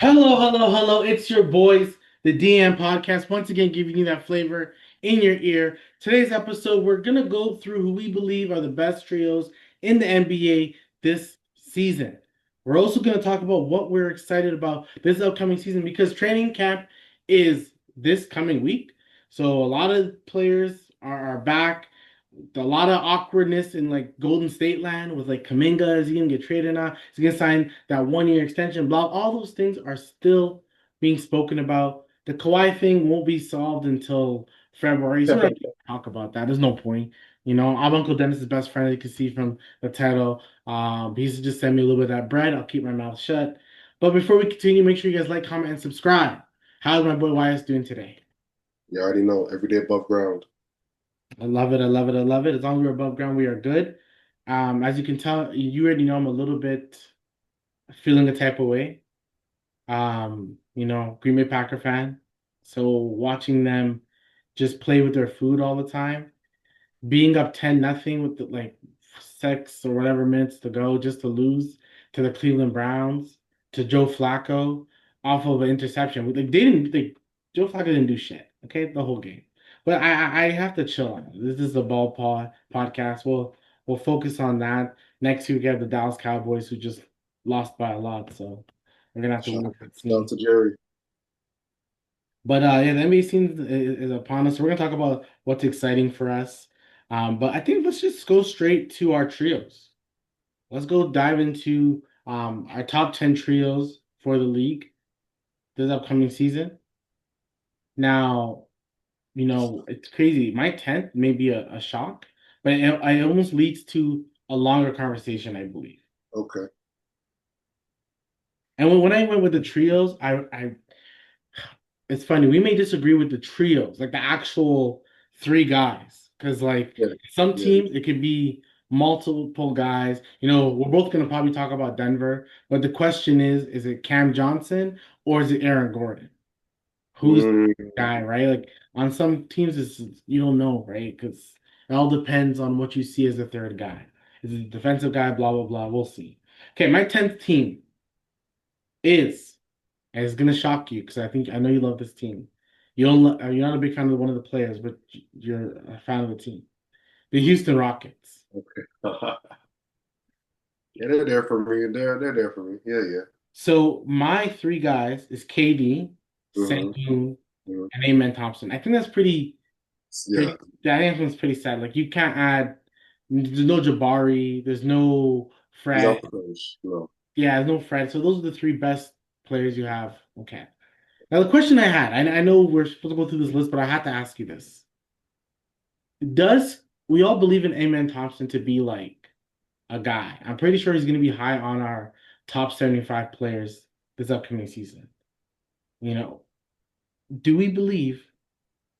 Hello, hello, hello. It's your boys, the DM podcast, once again giving you that flavor in your ear. Today's episode, we're going to go through who we believe are the best trios in the NBA this season. We're also going to talk about what we're excited about this upcoming season because training camp is this coming week. So a lot of players are back. A lot of awkwardness in like Golden State land with like Kaminga. Is he gonna get traded or not? Is he gonna sign that 1 year extension? Blah. All those things are still being spoken about. The Kawhi thing won't be solved until February, so we're not gonna talk about that. There's no point. I'm Uncle Dennis's best friend. You can see from the title. He used to just send me a little bit of that bread. I'll keep my mouth shut. But before we continue, make sure you guys like, comment, and subscribe. How's my boy YS doing today? You already know, every day above ground. I love it. I love it. I love it. As long as we're above ground, we are good. As you can tell, you already know I'm a little bit feeling a type of way. Green Bay Packer fan. So watching them just play with their food all the time, being up 10-0 with like 6 or whatever minutes to go just to lose to the Cleveland Browns, to Joe Flacco off of an interception. Like they didn't like Joe Flacco didn't do shit, okay, the whole game. But I have to chill on it. This is a podcast. We'll focus on that. Next week we have the Dallas Cowboys who just lost by a lot, so we're gonna have to Shout wait and out see. to Jerry. But yeah, the NBA season is upon us. So we're gonna talk about what's exciting for us. But I think let's just go straight to our trios. Let's go dive into our top 10 trios for the league this upcoming season. Now, it's crazy. My 10th may be a shock, but it almost leads to a longer conversation, I believe. Okay. And when I went with the trios, it's funny. We may disagree with the trios, like the actual three guys, because like Yeah. some Yeah. teams it could be multiple guys. We're both gonna probably talk about Denver, but the question is it Cam Johnson or is it Aaron Gordon? Who's the Mm, guy, right? Like on some teams, you don't know, right? Because it all depends on what you see as the third guy. Is it a defensive guy? Blah blah blah. We'll see. Okay, my 10th team is. And it's gonna shock you because I know you love this team. You're not a big fan of one of the players, but you're a fan of the team. The Houston Rockets. okay. Yeah, they're there for me. They're there for me. Yeah, yeah. So my three guys is KD, hmm Sengun, hmm and Amen Thompson. I think that's Yeah. I think that's pretty sad. Like you can't add. There's no Jabari. There's no He's Fred. out the coach. No. Yeah, there's no Fred. So those are the three best players you have. Okay. Now the question I had, I know we're supposed to go through this list, but I had to ask you this. Does we all believe in Amen Thompson to be like a guy? I'm pretty sure he's going to be high on our top 75 players this upcoming season. You know, do we believe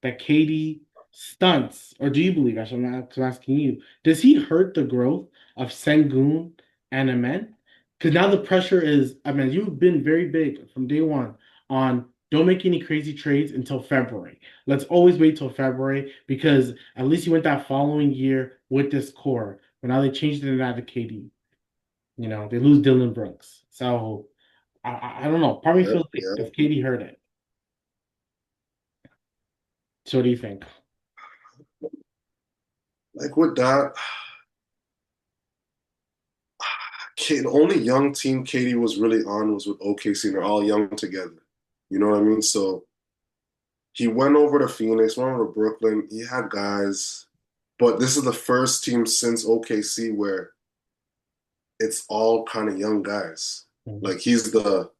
that KD stunts, or do you believe, actually, I'm asking you, does he hurt the growth of Sengun and Amen? Because now the pressure is, I mean, you've been very big from day one on don't make any crazy trades until February. Let's always wait till February because at least you went that following year with this core. But now they changed it out to KD. They lose Dylan Brooks. So I don't know. Part of me Yep. feels like Yeah. does KD hurt it? So what do you think? Like with that, the only young team Katie was really on was with OKC, and they're all young together. You know what I mean? So he went over to Phoenix, went over to Brooklyn. He had guys, but this is the first team since OKC where it's all kind of young guys. Mhm. Like he's the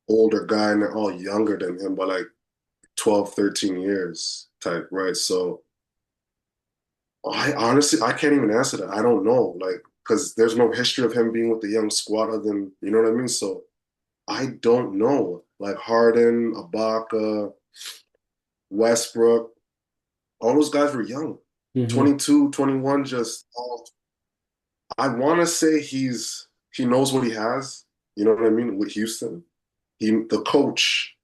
older guy and they're all younger than him by like 12, 13 years type, right? So I honestly I can't even answer that. I don't know. Like, because there's no history of him being with the young squad other than, you know what I mean? So I don't know. Like Harden, Ibaka, Westbrook, all those guys were young. Mhm. 22, 21, just all I want to say he knows what he has. You know what I mean? With Houston, the coach,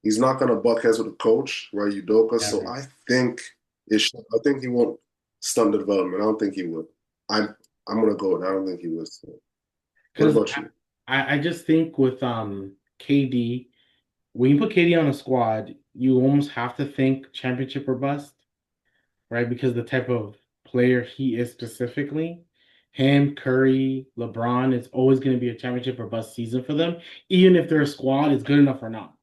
he's not gonna buck heads with the coach, right? Udoka. So Never. I think he won't stunt the development. I don't think he would. I'm gonna go with that. I don't think he would. What Because about you? I just think with KD. When you put KD on a squad, you almost have to think championship or bust, right? Because the type of player he is specifically, him, Curry, LeBron, it's always going to be a championship or bust season for them, even if their squad is good enough or not.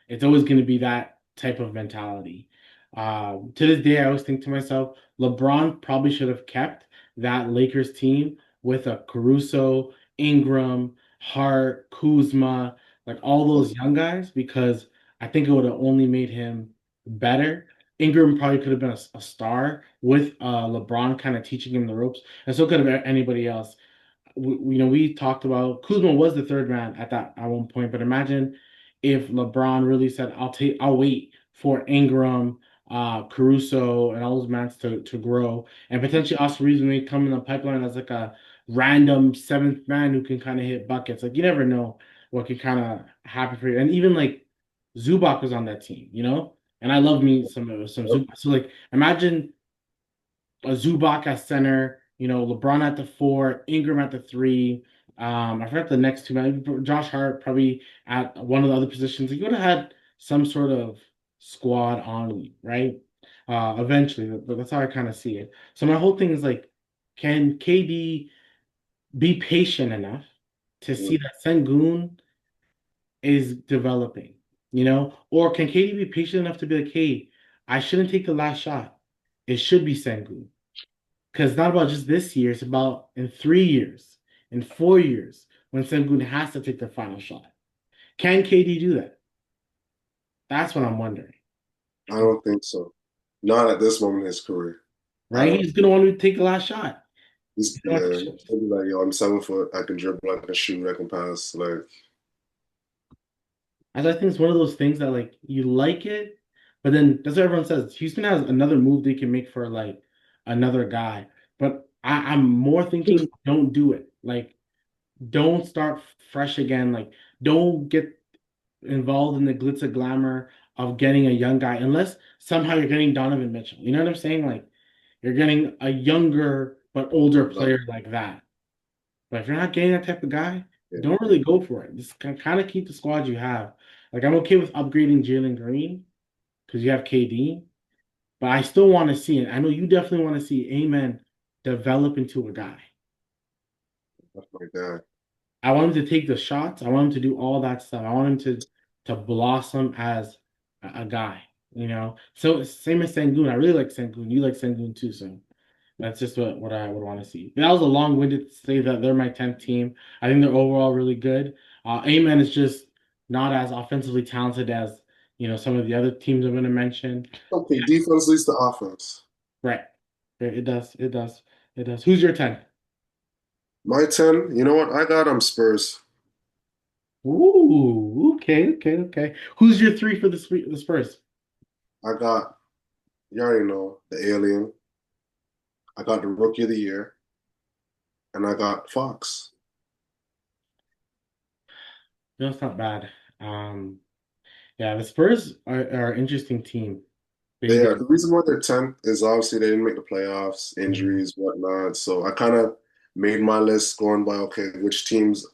It's always going to be that type of mentality. To this day, I always think to myself, LeBron probably should have kept that Lakers team with a Caruso, Ingram, Hart, Kuzma, like all those young guys, because I think it would have only made him better. Ingram probably could have been a star with LeBron kind of teaching him the ropes, and so could have anybody else. We talked about Kuzma was the third man at one point, but imagine if LeBron really said, I'll wait for Ingram, Caruso, and all those mans to grow, and potentially Austin Reeves may come in the pipeline as like a random seventh man who can kind of hit buckets. Like you never know what could kind of happen for you, and even like Zubac was on that team, and I love me some Yep. Zubac. So like imagine a Zubac at center, LeBron at the four, Ingram at the three. I forgot the next two, man. Josh Hart probably at one of the other positions. You would have had some sort of squad on, right? Eventually, but that's how I kind of see it. So my whole thing is like, can KD be patient enough to see Mm. that Sengun is developing, or can KD be patient enough to be like, hey, I shouldn't take the last shot. It should be Sengun. Because it's not about just this year, it's about in 3 years, in 4 years, when Sengun has to take the final shot. Can KD do that? That's what I'm wondering. I don't think so. Not at this moment in his career. I Right? don't. He's gonna want to take the last shot. He's, You know what yeah, the he'll be like, yo, I'm 7 foot. I can dribble. I can shoot. I can pass. Like, I think it's one of those things that like you like it, but then that's what everyone says. Houston has another move they can make for like another guy. But I'm more thinking don't do it. Like don't start fresh again. Like don't get involved in the glitz and glamour of getting a young guy, unless somehow you're getting Donovan Mitchell. You know what I'm saying? Like you're getting a younger but older player like that. But if you're not getting that type of guy, yeah, don't really go for it. Just kind of keep the squad you have. Like I'm okay with upgrading Jalen Green because you have KD, but I still want to see it. I know you definitely want to see Amen develop into a guy. stuff like that. I want him to take the shots. I want him to do all that stuff. I want him to blossom as a guy, So same as Sengun. I really like Sengun. You like Sengun too, so that's just what I would want to see. That was a long-winded to say that they're my 10th team. I think they're overall really good. Amen is just not as offensively talented as some of the other teams I'm going to mention. Okay, defense leads to offense. Right. It does. It does. It does. Who's your 10? My 10, you know what? I got Spurs. Ooh, okay, okay, okay. Who's your three for the Spurs? I got, you already know, the Alien. I got the Rookie of the Year, and I got Fox. No, it's not bad. Um, yeah, the Spurs are an interesting team. They They are. The reason why they're 10th is obviously they didn't make the playoffs, Mhm. injuries, whatnot. So I kind of made my list going by, okay, which teams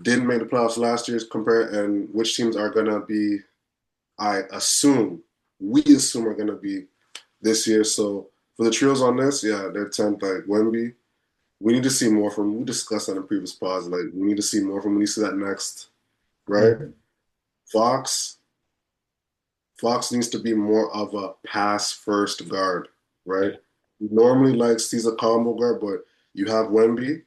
didn't make the playoffs last year compare and which teams are gonna be, I assume, we assume are gonna be this year. So for the trios on this, yeah, they're 10th. Like Wemby, we need to see more from. We discussed that in previous pods. Like we need to see more from. We need to see that next, right? Mhm. Fox, Fox needs to be more of a pass first guard, right? Yeah. He normally likes he's a combo guard, but you have Wemby.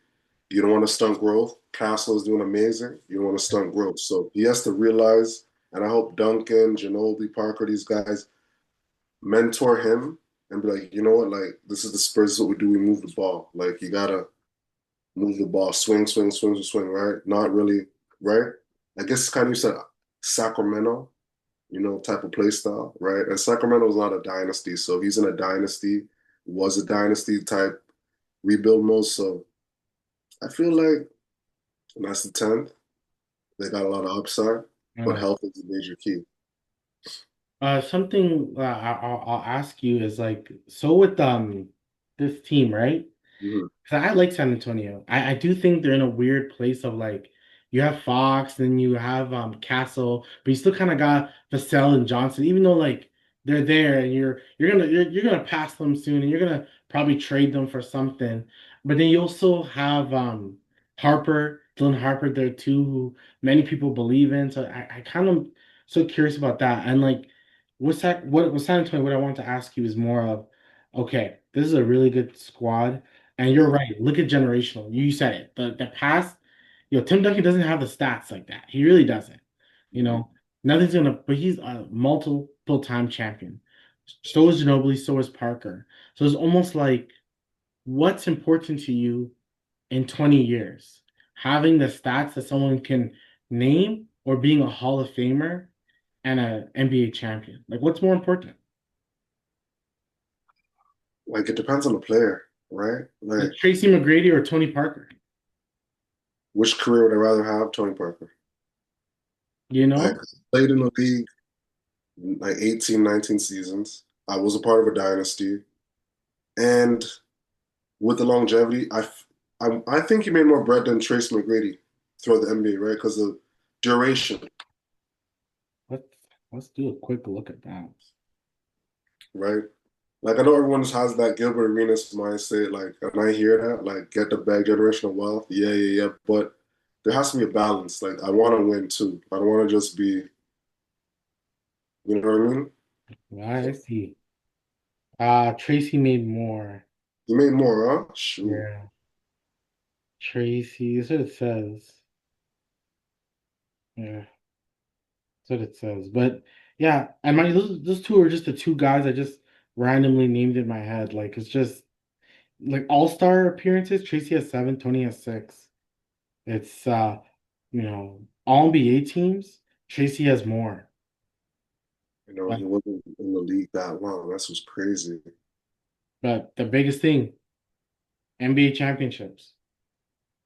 You don't want to stunt growth. Castle is doing amazing. You don't want to stunt growth. So he has to realize, and I hope Duncan, Ginobili, Parker, these guys mentor him and be like, you know what, like this is the Spurs, this is what we do. We move the ball. Like you gotta move the ball, swing, swing, swing, swing, right? Not really, right? I guess it's kind of you said Sacramento, type of play style, right? And Sacramento is not a dynasty. So if he's in a dynasty, was a dynasty type rebuild mode. So I feel like and that's the 10th. They got a lot of upside, but Uh, health is a major key. something I'll ask you is like, so with this team, right? Mhm. 'Cause I like San Antonio. I do think they're in a weird place of like you have Fox, then you have Castle, but you still kind of got Vassell and Johnson, even though like they're there and you're gonna pass them soon and you're gonna probably trade them for something. But then you also have Harper, Dylan Harper there too, who many people believe in. So I kind of so curious about that. And like what's San Antonio, what I want to ask you is more of okay, this is a really good squad. And you're right. Look at generational. You said it. The past, Tim Duncan doesn't have the stats like that. He really doesn't. You Mhm. know, nothing's gonna. But he's a multiple time champion. So is Ginobili. So is Parker. So it's almost like what's important to you in 20 years, having the stats that someone can name or being a Hall of Famer and a NBA champion. Like, what's more important? Like it depends on the player, right? Like Like Tracy McGrady or Tony Parker. which career would I rather have? Tony Parker. You Like know? I played in the league like 18, 19 seasons. I was a part of a dynasty. And with the longevity, I think he made more bread than Trace McGrady throughout the NBA, right? Because the duration, Let's let's do a quick look at that. right? Like I know everyone just has that Gilbert Arenas mindset, like, and I hear that, like, get the bag, generational wealth, yeah, yeah, yeah. But there has to be a balance. Like I want to win too. I don't want to just be, you know what I mean? Right, I see. Tracy made more. He made more, huh? Shoot. Yeah. Tracy, that's what it says. Yeah, that's what it says. But yeah, and those two are just the two guys I just randomly named in my head. Like it's just like all-star appearances. Tracy has seven, Tony has six. It's all NBA teams. Tracy has more. You know, But he wasn't in the league that long. That's what's crazy. but the biggest thing, NBA championships.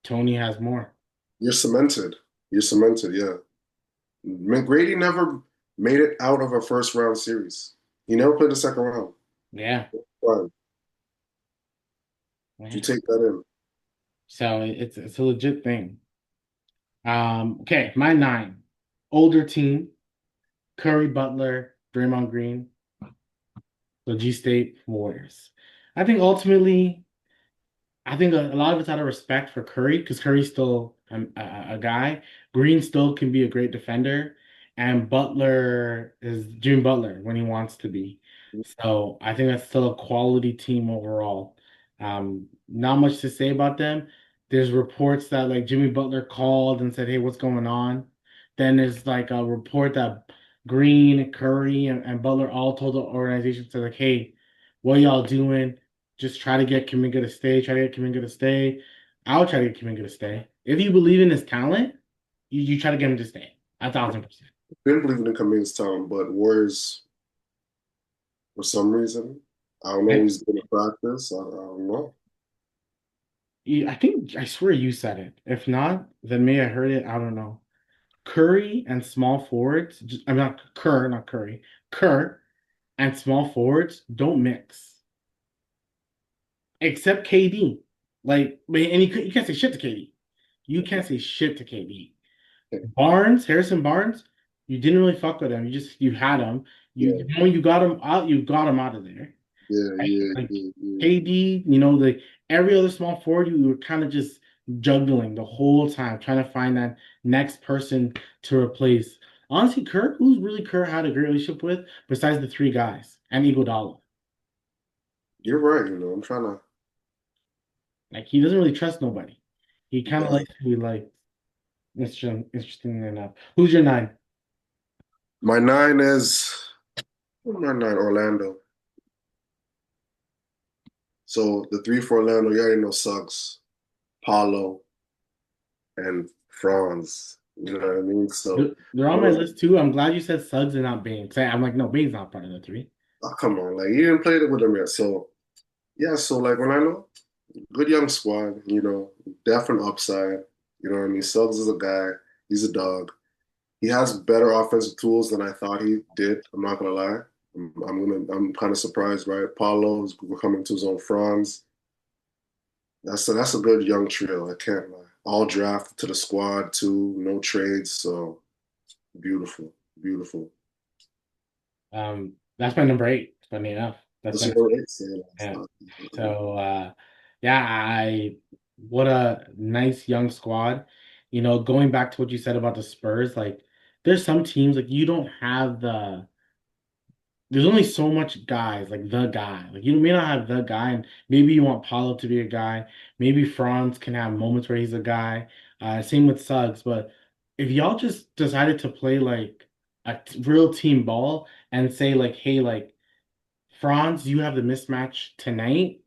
Tony has more. You're cemented. You're cemented, yeah. McGrady never made it out of a first round series. He never played the second round. Yeah. Why? Did you Yeah. take that in? So it's a legit thing. Okay, my nine. Older team, Curry, Butler, Draymond Green, the G State Warriors. I think ultimately, I think a lot of it's out of respect for Curry because Curry's still a guy. Green still can be a great defender, and Butler is Jimmy Butler when he wants to be. So I think that's still a quality team overall. Not much to say about them. There's reports that like Jimmy Butler called and said, "Hey, what's going on?" Then there's like a report that Green, Curry, and Butler all told the organization, said like, "Hey, what y'all doing? Just try to get Kuminga to stay. Try to get Kuminga to stay. I'll try to get Kuminga to stay. If you believe in his talent, you try to get him to stay. 1,000%. Didn't believe in Kaminga's time, but Warriors, for some reason, I don't know, I, he's going to practice. I don't know. I think I swear you said it. If not, then maybe I heard it. I don't know. Curry and small forwards. I'm not Kerr, not Curry. Kerr and small forwards don't mix, except KD. And you can't say shit to KD. You can't say shit to KD. Barnes, Harrison Barnes, you didn't really fuck with him. You had him. Yeah, When you got him out, you got him out of there. yeah, Right? yeah, Like yeah, yeah. KD, like every other small forward, you were kind of just juggling the whole time, trying to find that next person to replace. Honestly, Kerr, who's really Kerr had a great relationship with, besides the three guys and Iguodala. You're right, you know, I'm trying to, Like he doesn't really trust nobody. He he kind of does. likes who he likes. Interesting enough. Who's your nine? My nine is, my nine, Orlando. So the three for Orlando, you already know Suggs, Paulo, and Franz. You know what I mean? So They're on my those, list too. I'm glad you said Suggs and not Bain. I'm like, no, Bain's not part of the three. oh, come on, like you didn't play it with them yet. So yeah, so like Orlando, good young squad, you know, definite upside. You know what I mean? Suggs is a guy, he's a dog. He has better offensive tools than I thought he did. I'm not gonna lie. I'm kind of surprised, right? Paulo's coming to his own. Franz. That's a good young trio. I can't lie. all drafted to the squad too, no trades. So beautiful, beautiful. That's my number eight. Funny enough, that's That's my your right. Say it. It's yeah. not- So yeah, I what a nice young squad. Going back to what you said about the Spurs, like there's some teams like you don't have there's only so much guys, like the guy. Like you may not have the guy, and maybe you want Paulo to be a guy. Maybe Franz can have moments where he's a guy. Same with Suggs. But if y'all just decided to play like real team ball and say like, hey, like Franz, you have the mismatch tonight.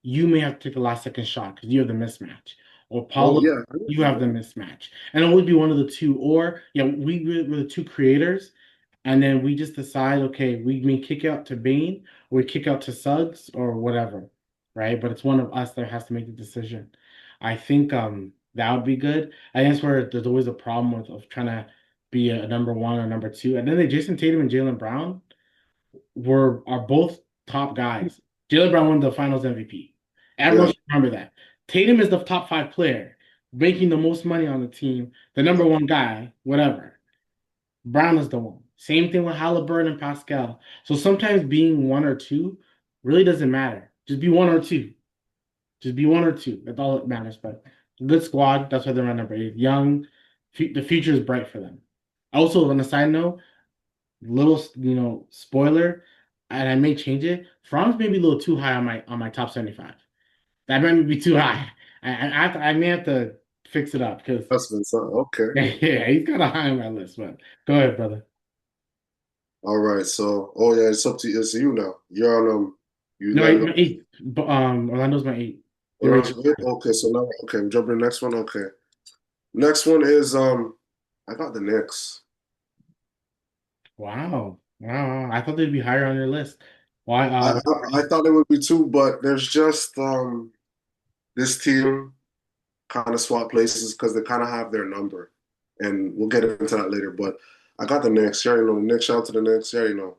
You may have to take a last second shot because you have the mismatch. Or Oh Paulo, yeah, I you have understand. the mismatch. And it would be one of the two. Or yeah, we're the two creators, and then we just decide, okay, we may kick out to Bane or we kick out to Suggs or whatever, right? But it's one of us that has to make the decision. I think that would be good. I guess where there's always a problem with of trying to be a number one or number two. And then Jason Tatum and Jaylen Brown are both top guys. Jaylen Brown won the Finals MVP. Everyone Yeah, should remember that. Tatum is the top five player, making the most money on the team, the number one guy, whatever. Brown is the one. Same thing with Halliburton and Pascal. So sometimes being one or two really doesn't matter. Just be one or two. Just be one or two. That's all that matters. But good squad. That's why they're my number eight. Young. The future is bright for them. Also, on a side note, little spoiler, and I may change it. Franz may be a little too high on my top 75. That might be too high. I may have to fix it up because that's been something. Okay. yeah, he's kind of high on my list. But go ahead, brother. All right. So, oh yeah, it's up to you. It's you now. You're on you No, gotta go. my eight. But Orlando's my eight. They were Orlando, okay, so now okay, I'm jumping to the next one. Okay. Next one is I got the Knicks. wow, wow. I thought they'd be higher on your list. Why? I, I thought it would be two, but there's just this team kind of swap places because they kind of have their number. And we'll get into that later. But I got the Knicks. You already know the Knicks. Shout out to the Knicks. You already know.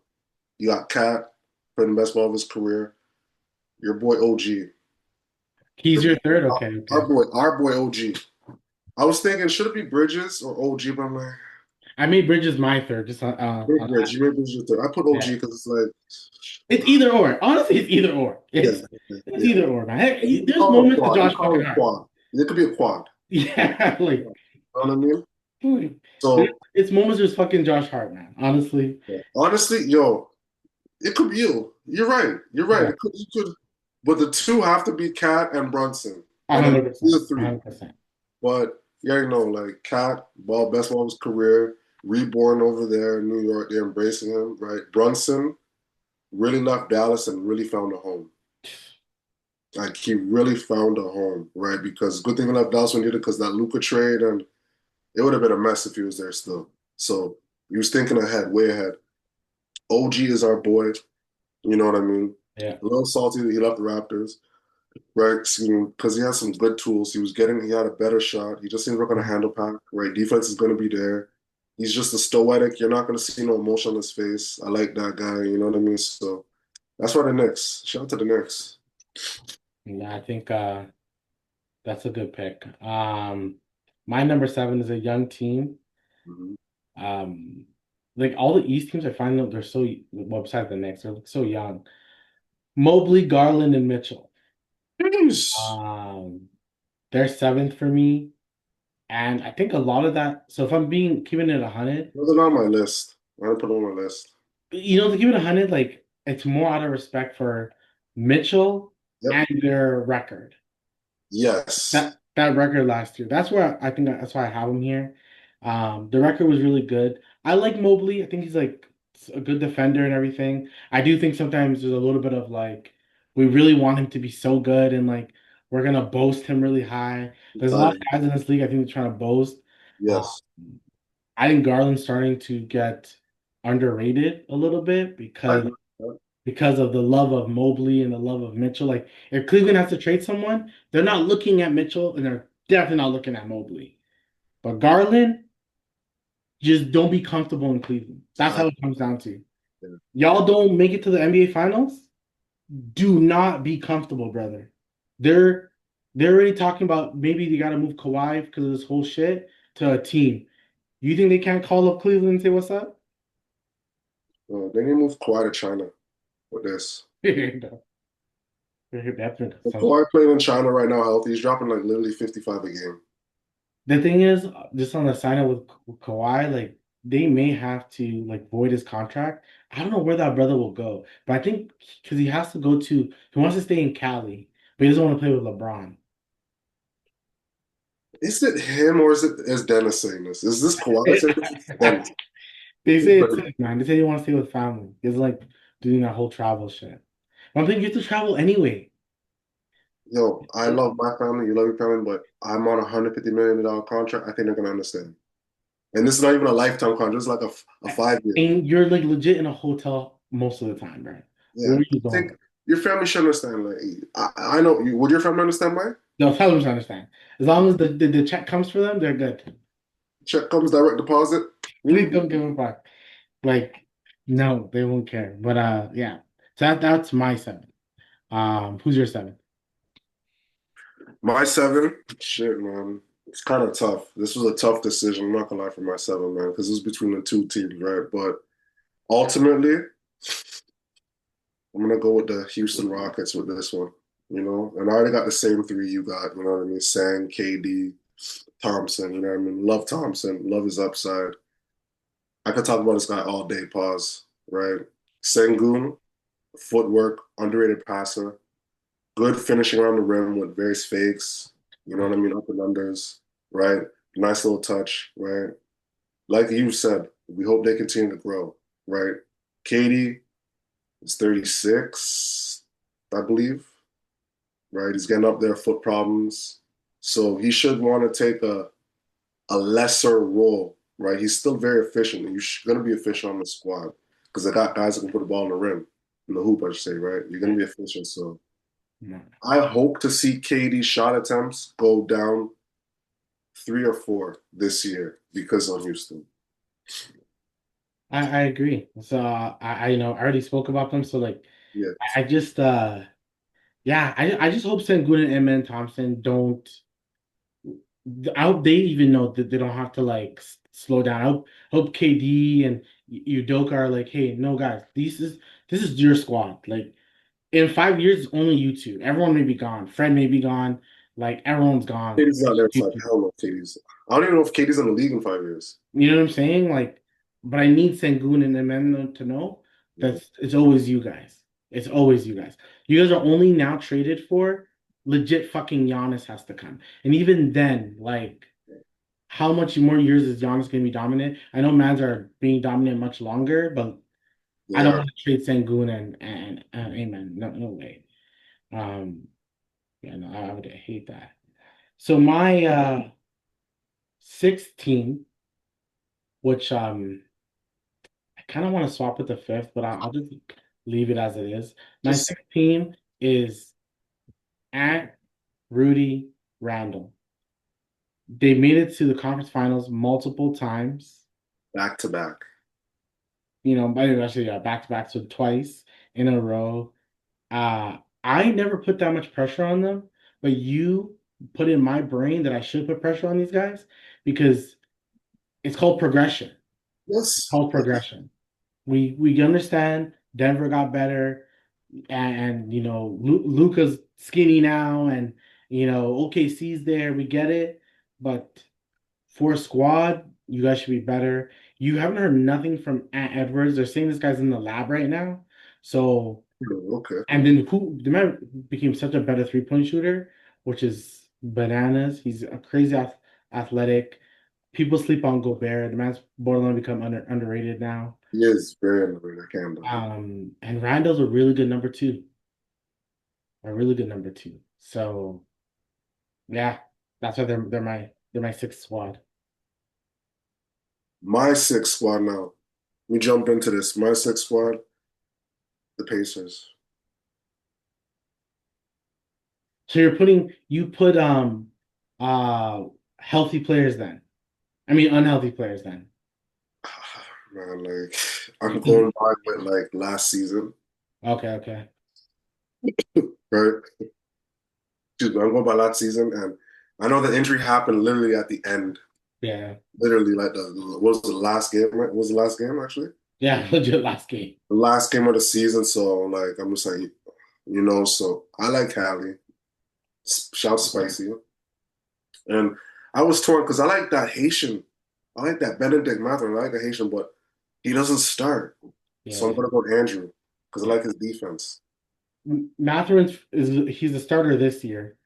You got Cat playing the best ball of his career. Your boy OG. he's your third? Okay, okay. Our boy OG. I was thinking, should it be Bridges or OG? But I'm like, I made Bridges my third. Just big Bridge. You made Bridges your third. I put OG yeah. because it's like, It's either or. Honestly, it's either or. yeah, It's yeah. either or, man. Hey, You there's call it a moments of quad. You Josh call fucking it a Hart. quad. It could be a quad. Yeah, You like know what I mean? dude, So it's moments of fucking Josh Hart, man. Honestly, yeah. Honestly, yo, it could be you. You're right. You're right. yeah, It could, you could, but the two have to be Cat and Brunson, a and then hundred the percent, a three. 100%. But you already know, like Cat, best ball of his career, reborn over there in New York. They're embracing him, right? Brunson really left Dallas and really found a home. Like he really found a home, right? Because good thing he left Dallas when he did it because that Luka trade, and it would have been a mess if he was there still. So he was thinking ahead, way ahead. OG is our boy. You know what I mean? Yeah, A little salty that he left the Raptors, right? Because he has some good tools. He had a better shot. He just seems like on a handle pack, right? Defense is going to be there. He's just a stoic. You're not going to see no emotion on his face. I like that guy. You know what I mean? So that's why the Knicks. Shout out to the Knicks. yeah. I think that's a good pick. My number seven is a young team. Mhm. Um, like all the East teams, I find them they're so well, besides the Knicks, they're so young. Mobley, Garland, and Mitchell. Jeez. Um, they're seventh for me. And I think a lot of that, so if I'm being keeping it 100, Those are on my list. I put them on my list. to keep it 100, like it's more out of respect for Mitchell Yep. and their record. Yes. That record last year. That's where I think that's why I have him here. The record was really good. I like Mobley. I think he's like a good defender and everything. I do think sometimes there's a little bit of like we really want him to be so good and like we're gonna boast him really high. There's a lot of Exciting. guys in this league I think they're trying to boast. Uh, Yes. I think Garland's starting to get underrated a little bit I because agree. Yep. of the love of Mobley and the love of Mitchell. Like if Cleveland has to trade someone, they're not looking at Mitchell and they're definitely not looking at Mobley. But Garland, just don't be comfortable in Cleveland. That's I, how it comes down to. yeah. Y'all don't make it to the NBA Finals. Do not be comfortable, brother. They're They're already talking about maybe they got to move Kawhi because of this whole shit to a team. You think they can't call up Cleveland and say what's up? They need to move Kawhi to China with this. No. That's been But some. Kawhi playing in China right now, healthy. He's dropping like literally 55 a game. The thing is, just on the sign up with Kawhi, like they may have to like void his contract. I don't know where that brother will go, but I think because he has to go to, he wants to stay in Cali, but he doesn't want to play with LeBron. Is it him or is Dennis saying this? Is this Kawhi saying this? It's Dennis. They say it's him, man. They say he wants to stay with family. It's like doing that whole travel shit. But I'm thinking you have to travel anyway. Yo, I love my family, you love your family, but I'm on a $150 million contract. I think they're gonna understand. And this is not even a lifetime contract. It's like a 5 year. And you're like legit in a hotel most of the time, right? Yeah. Where are you I think going? your family should understand. Like I know you would your family understand why? They'll tell them to understand. As long as the check comes for them, they're good. Check comes direct deposit. They Mm. don't give a fuck. Like, no, they won't care. But yeah. So that's my seven. Who's your seven? My seven, shit, man. It's kind of tough. This was a tough decision. I'm not gonna lie for my seven, man, because it was between the two teams, right? But ultimately, I'm gonna go with the Houston Rockets with this one. And I already got the same three you got. You know what I mean? Sang, KD, Thompson. You know what I mean? Love Thompson. Love his upside. I could talk about this guy all day. Pause. Right? Sengun, footwork, underrated passer, good finishing around the rim with various fakes. You know what I mean? Up and unders. Right? Nice little touch. Right? Like you said, we hope they continue to grow. Right? KD is 36, I believe. Right? He's getting up there, foot problems. So he should want to take a lesser role, right? He's still very efficient, and you're going to be efficient on the squad because they got guys that can put the ball in the rim, in the hoop, I should say, right? You're going to be efficient. So No. I hope to see KD's shot attempts go down 3 or 4 this year because of Houston. I agree. So I I already spoke about them. So like Yeah, I just yeah, I just hope Sengun and Emma Thompson don't I hope they even know that they don't have to like slow down. I hope KD and Udoka are like, hey, no guys, this is your squad. Like in 5 years, it's only you two. Everyone may be gone. Fred may be gone. Like everyone's gone. KD's not there. It's like hell no, KD's. I don't even know if KD's in the league in 5 years. You know what I'm saying? Like, but I need Sengun and Emmanuel to know Yeah. that it's always you guys. It's always you guys. You guys are only now traded for legit fucking Giannis has to come. And even then, like, how much more years is Giannis going to be dominant? I know Mans are being dominant much longer, but I don't Yeah. want to trade Sengun and Amen. No, no way. Um, yeah, no, I would hate that. So my sixth team, which I kind of want to swap with the fifth, but I'll just leave it as it is. My Just sixth team is at Rudy Randall. They made it to the conference finals multiple times. back to back. Actually, yeah, back to back, so twice in a row. I never put that much pressure on them, but you put in my brain that I should put pressure on these guys because it's called progression. It's Yes. called progression. We understand Denver got better, and Luca's skinny now, and OKC's there. We get it, but for a squad, you guys should be better. You haven't heard nothing from Ant Edwards. They're saying this guy's in the lab right now. So, Okay. and then the man became such a better three-point shooter, which is bananas. He's a crazy athletic. People sleep on Gobert. The man's borderline become underrated now. He is very underrated. I can't lie. And Randall's a really good number two, a really good number two. So yeah, that's why they're my sixth squad. My sixth squad now. We jump into this. My sixth squad, the Pacers. So you put uh healthy players then. I mean unhealthy players then. Man, like I'm going by with like last season, Okay, okay. right? Excuse me, I'm going by last season, and I know the injury happened literally at the end. Yeah, Literally, like what was the last game? Right? What was the last game actually? yeah, legit last game. The last game of the season. So like, I'm just like, so I like Hallie. Shout spicy, and I was torn because I like that Haitian. I like that Benedict Mathurin. I like the Haitian, but he doesn't start. So I'm Yeah, gonna go with Andrew because I yeah. like his defense. Mathurin he's the starter this year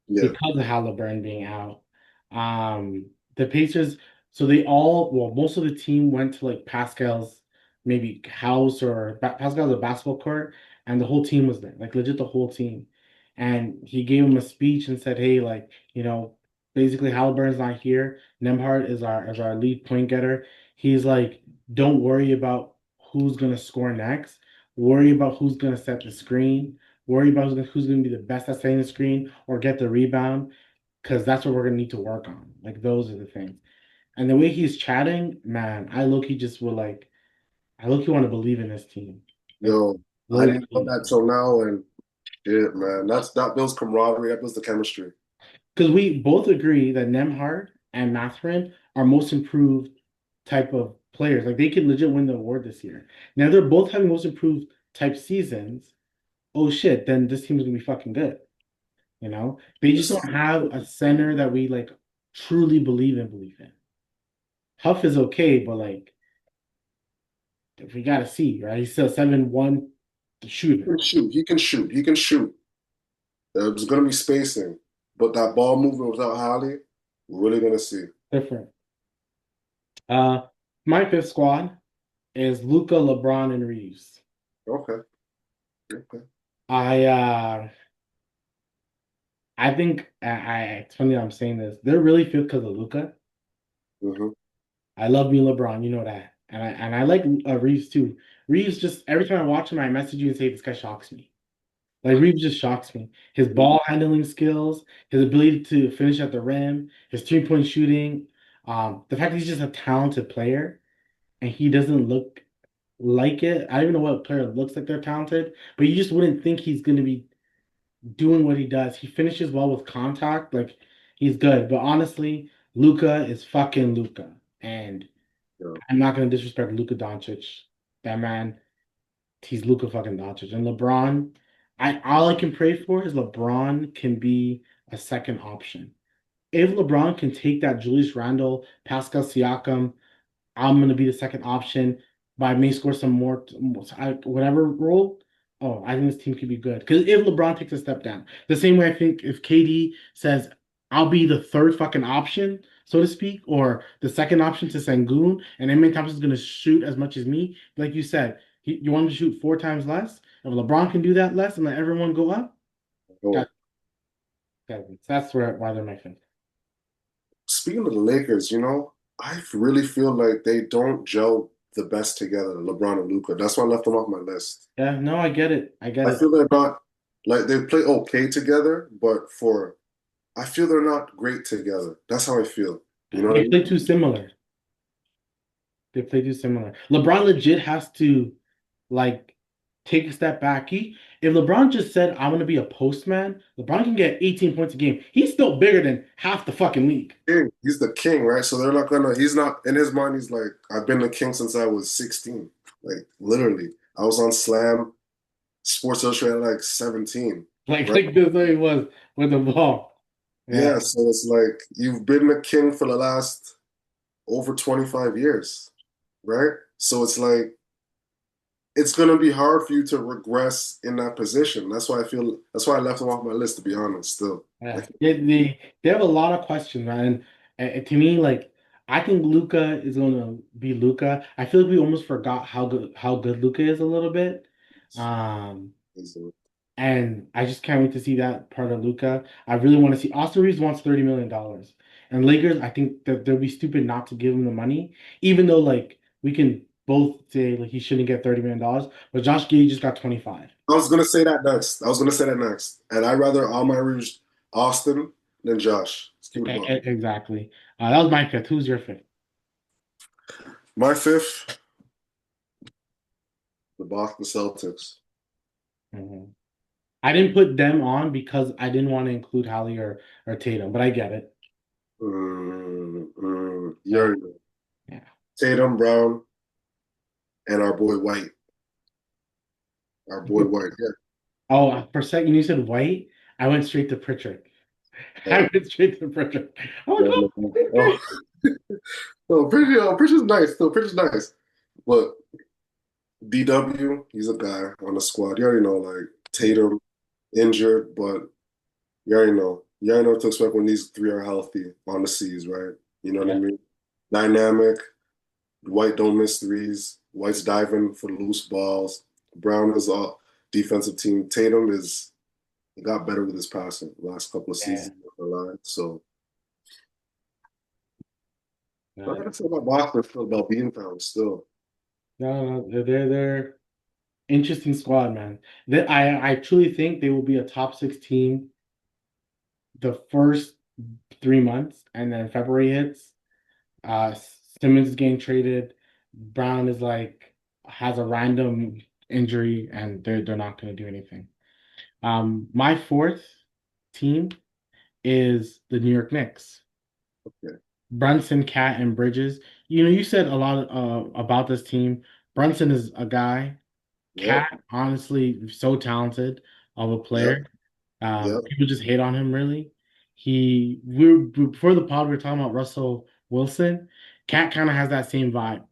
Yeah. because of Halliburton being out. The Pacers, so they all, well, most of the team went to like Pascal's maybe house or Pascal's a basketball court, and the whole team was there, like legit the whole team. And he gave him a speech and said, "Hey, like basically Halliburton's not here. Nemhard is our lead point getter. He's like, don't worry about who's gonna score next. Worry about who's gonna set the screen." Worry about who's going to be the best at setting the screen or get the rebound, because that's what we're going to need to work on. Like those are the things. And the way he's chatting, man, I look he want to believe in this team. Like Yo, I low didn't know key. that till now, and shit, man, that builds camaraderie. That builds the chemistry. Because we both agree that Nemhard and Mathurin are most improved type of players. Like they could legit win the award this year. Now they're both having most improved type seasons. Oh shit, then this team is gonna be fucking good. They just don't have a center that we like truly believe in. Huff is okay, but like if we gotta see, right? He's still 7'1" He shooter. can shoot. He can shoot. He can shoot. There's gonna be spacing, but that ball movement without Holly, we're really gonna see. Different. Uh my fifth squad is Luca, LeBron, and Reeves. Okay. Okay. I uh I think it's funny that I'm saying this. They're really fifth because of Luca. Hmm. I love me LeBron, you know that. And I like Reeves too. Reeves just every time I watch him, I message you and say this guy shocks me. Like Reeves just shocks me. His ball handling skills, his ability to finish at the rim, his 3-point shooting, the fact that he's just a talented player and he doesn't look like it. I don't even know what player looks like they're talented, but you just wouldn't think he's going to be doing what he does. He finishes well with contact, like he's good. But honestly, Luca is fucking Luca, and Yeah. I'm not going to disrespect Luka Doncic. That man, he's Luka fucking Doncic. And LeBron, I all I can pray for is LeBron can be a second option. If LeBron can take that Julius Randle, Pascal Siakam, I'm gonna be the second option, but I may score some more, whatever role. Oh, I think this team could be good. Because if LeBron takes a step down, the same way I think if KD says, I'll be the third fucking option, so to speak, or the second option to Sengun, and Amen Thompson's gonna shoot as much as me, like you said, you want him to shoot 4 times less. If LeBron can do that less and let everyone go up, Oh. got, that's why they're my fifth. Speaking of the Lakers, I really feel like they don't gel the best together, LeBron and Luca. That's why I left them off my list. Yeah, no, I get it. I get I it. feel they're not like they play okay together, but I feel they're not great together. That's how I feel. You know what I They mean? play too similar. They play too similar. LeBron legit has to like take a step back. If LeBron just said, "I want to be a postman," LeBron can get 18 points a game. He's still bigger than half the fucking league. King. He's the king, right? So they're not gonna. He's not in his mind. He's like, I've been the king since I was 16. Like literally, I was on Slam Sports Illustrated at like 17, Like right? like this way he was with the ball. Yeah, Yeah. So it's like you've been the king for the last over 25 years, right? So it's like it's gonna be hard for you to regress in that position. That's why I left him off my list, to be honest, still. yeah. Like, They have a lot of questions, man. And to me, like I think Luca is gonna be Luca. I feel like we almost forgot how good Luca is a little bit. Um, And I just can't wait to see that part of Luca. I really want to see Austin Reeves wants $30 million. And Lakers, I think that they'll be stupid not to give him the money, even though like we can both say like he shouldn't get $30 million. But Josh Giddey just got 25. I was gonna say that next. I was gonna say that next. And I'd rather Almar Reeves Austin than Josh. Let's keep it above. Exactly. That was my fifth. Who's your fifth? My fifth, the Boston Celtics. Mhm. I didn't put them on because I didn't want to include Hallie or Tatum, but I get it. You Yeah, already know. yeah. Tatum, Brown, and our boy White. Our boy White. Yeah. Oh, for a second you said White. I went straight to Pritchard. I Oh, went straight to Pritchard. I'm like, yeah, oh, no, oh, oh, Pritchard's nice. No, Pritchard's nice. But DW, he's a guy on the squad. You already know, like yeah, Tatum injured, but you already know. You already know what to expect when these three are healthy on the C's, right? You know what I yeah, mean? Dynamic. White don't miss threes. White's diving for loose balls. Brown is a defensive team. Tatum is he got better with his passing the last couple of yeah. seasons. So I No, gotta say about Boston still about Beantown still. they're interesting squad, man. I truly think they will be a top six team the first 3 months, and then February hits. Uh, Simmons is getting traded. Brown is like has a random injury, and they're not going to do anything. My fourth team is the New York Knicks. Yeah. Brunson, Cat, and Bridges. You know, you said a lot about this team. Brunson is a guy. Yep. Cat, honestly, so talented of a Yep. player. Yep. People just hate on him, really. We were before the pod, we were talking about Russell Wilson. Cat kind of has that same vibe,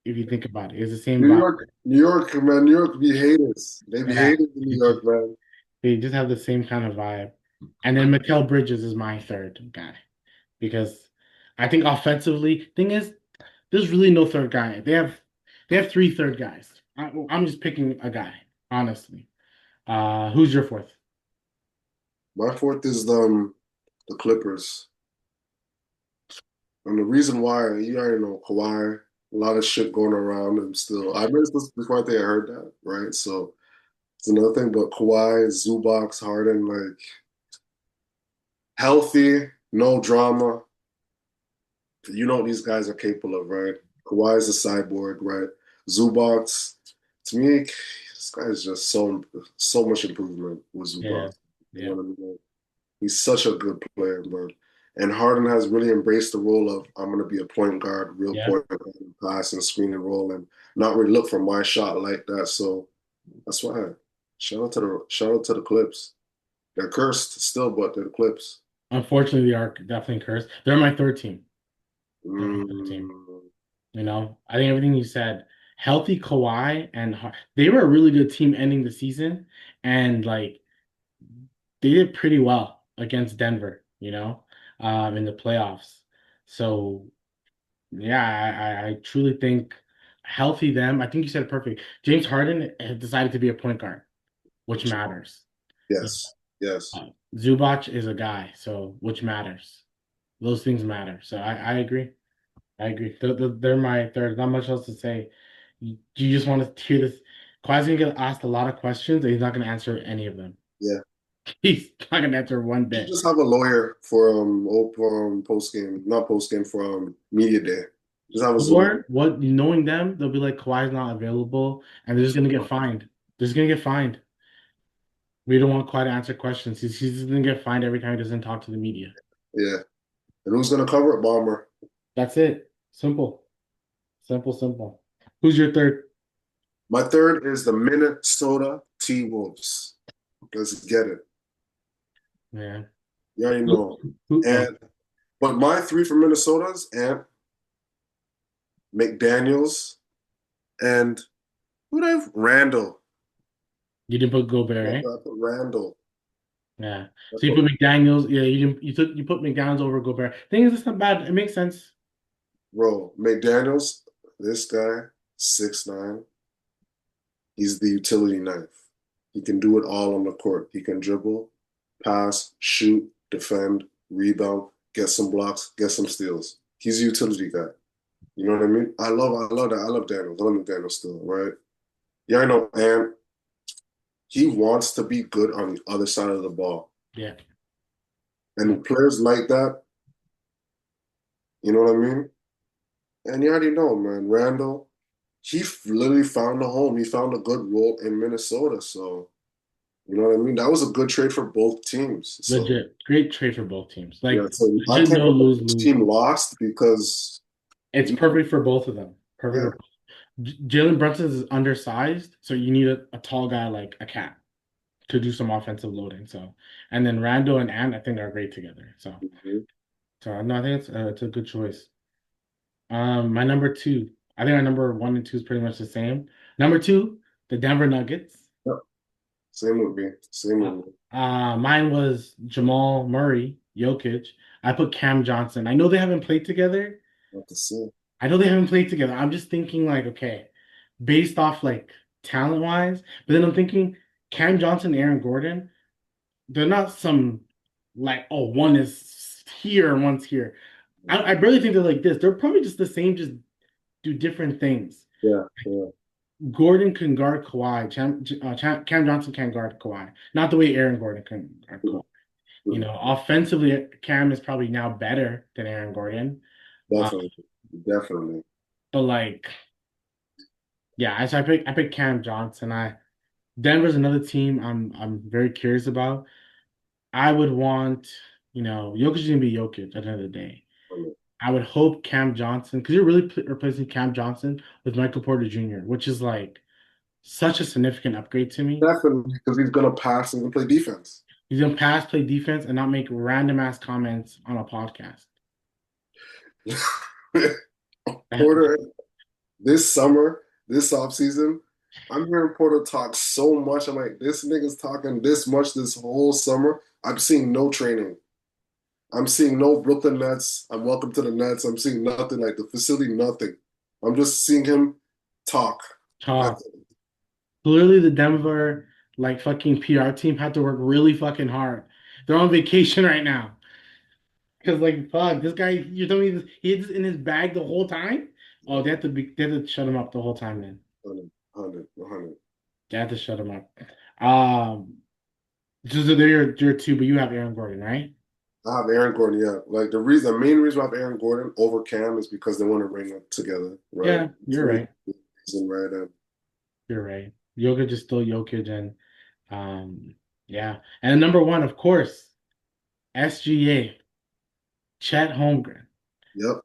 if you think about it. It's the same vibe. New York, man. New York be haters. They be Yeah. haters in New York, man. They just have the same kind of vibe. And then Mikal Bridges is my third guy because I think offensively, thing is, there's really no third guy. They have three third guys. I'm just picking a guy, honestly. Who's your fourth? My fourth is the Clippers. And the reason why, you already know Kawhi, a lot of shit going around him still. I missed this before I think I heard that, right? So it's another thing, but Kawhi, Zubac, Harden, like healthy, no drama. You know what these guys are capable of, right? Kawhi is a cyborg, right? Zubac, to me, this guy is just so much improvement with Yeah, Zubac. You know yeah, what I mean? He's such a good player, bro. And Harden has really embraced the role of I'm going to be a point guard, real yeah. point guard, pass and screen and roll, and not really look for my shot like that. So that's why. Shout out to the Clips. They're cursed still, but they're the Clips. Unfortunately, they are definitely cursed. They're my third team. They're my third team. Mm, I think everything you said, healthy Kawhi and they were a really good team ending the season, and like they did pretty well against Denver. In the playoffs. So yeah, I truly think healthy them. I think you said it perfect. James Harden has decided to be a point guard, which matters. Yeah. yes, yes. Zubac is a guy, so which matters. Those things matter. So I agree. I agree. They're my third. Not much else to say. You just want to hear this. Kawhi's gonna get asked a lot of questions, and he's not gonna answer any of them. Yeah. He's not gonna answer one You bit. just have a lawyer for post game, not post game for media day. Just have a Zoom. Or what? Knowing them, they'll be like Kawhi's not available, and they're just gonna get fined. They're just gonna get fined. We don't want Kawhi to answer questions. He's just gonna get fined every time he doesn't talk to the media. Yeah. And who's gonna cover it? Bomber. That's it. Simple. Simple, simple. Who's your third? My third is the Minnesota T-Wolves. Let's get it. Man. You already Who, know. oh, And but my three for Minnesota's and McDaniels and who did I have? Randall. you didn't put Gobert, eh? I put Randall. Yeah. I So you put put McDaniels. Yeah, you put McDaniels over Gobert. Thing is, it's not bad. It makes sense. bro, McDaniels, this guy, 6'9". He's the utility knife. He can do it all on the court. He can dribble, pass, shoot, defend, rebound, get some blocks, get some steals. He's a utility guy. You know what I mean? I love that. I love Daniels. I love McDaniels still, right? Yeah, I know. And he wants to be good on the other side of the ball. Yeah. Yeah. And players like that, you know what I mean? And you already know, man. Randall, he literally found a home. He found a good role in Minnesota. So You know what I mean? That was a good trade for both teams. So Legit, great trade for both teams. yeah, Like so I legit, can't no believe lose this lose. team lost because It's you perfect for both of them. Perfect. yeah, Jalen Brunson is undersized, so you need a tall guy like a cat to do some offensive loading. So, and then Randall and Ant, I think are great together. mhm, So no, I think it's a good choice. My number two, I think our number one and two is pretty much the same. Number two, the Denver Nuggets. yep, same with me. Same Uh, with me. Mine was Jamal Murray, Jokic. I put Cam Johnson. I know they haven't played together. Not the same. I know they haven't played together. I'm just thinking like, okay, based off like talent wise, but then I'm thinking Cam Johnson, Aaron Gordon, they're not some like, oh, one is here and one's here. I barely think they're like this. They're probably just the same, just do different things. Yeah, yeah. Gordon can guard Kawhi. Cam Johnson can guard Kawhi. Not the way Aaron Gordon can guard Kawhi. You Mhm. know, offensively, Cam is probably now better than Aaron Gordon. Uh, Definitely, definitely. but like, yeah, so I picked Cam Johnson. Denver's another team I'm very curious about. I would want, Jokic is gonna be Jokic at the end of the day. I would hope Cam Johnson, because you're really replacing Cam Johnson with Michael Porter Jr., which is like such a significant upgrade to me. Definitely, because he's gonna pass and play defense. He's gonna pass, play defense, and not make random ass comments on a podcast. Porter, this summer, this offseason, I'm hearing Porter talk so much. I'm like, this nigga's talking this much this whole summer. I'm seeing no training. I'm seeing no Brooklyn Nets. I'm welcome to the Nets. I'm seeing nothing like the facility, nothing. I'm just seeing him talk. Talk. That's it. Clearly, the Denver like fucking PR team had to work really fucking hard. They're on vacation right now. Cause like fuck, this guy, you telling me this, he had this in his bag the whole time? Oh, they had to shut him up the whole time then. 100, 100. They had to shut him up. So they're your two, but you have Aaron Gordon, right? I have Aaron Gordon, yeah. Like the main reason I have Aaron Gordon over Cam is because they want to ring it together, right? Yeah, you're For right. reason, right? And You're right. Jokic is still Jokic, and um, yeah. And number one, of course, SGA, Chet Holmgren, yep,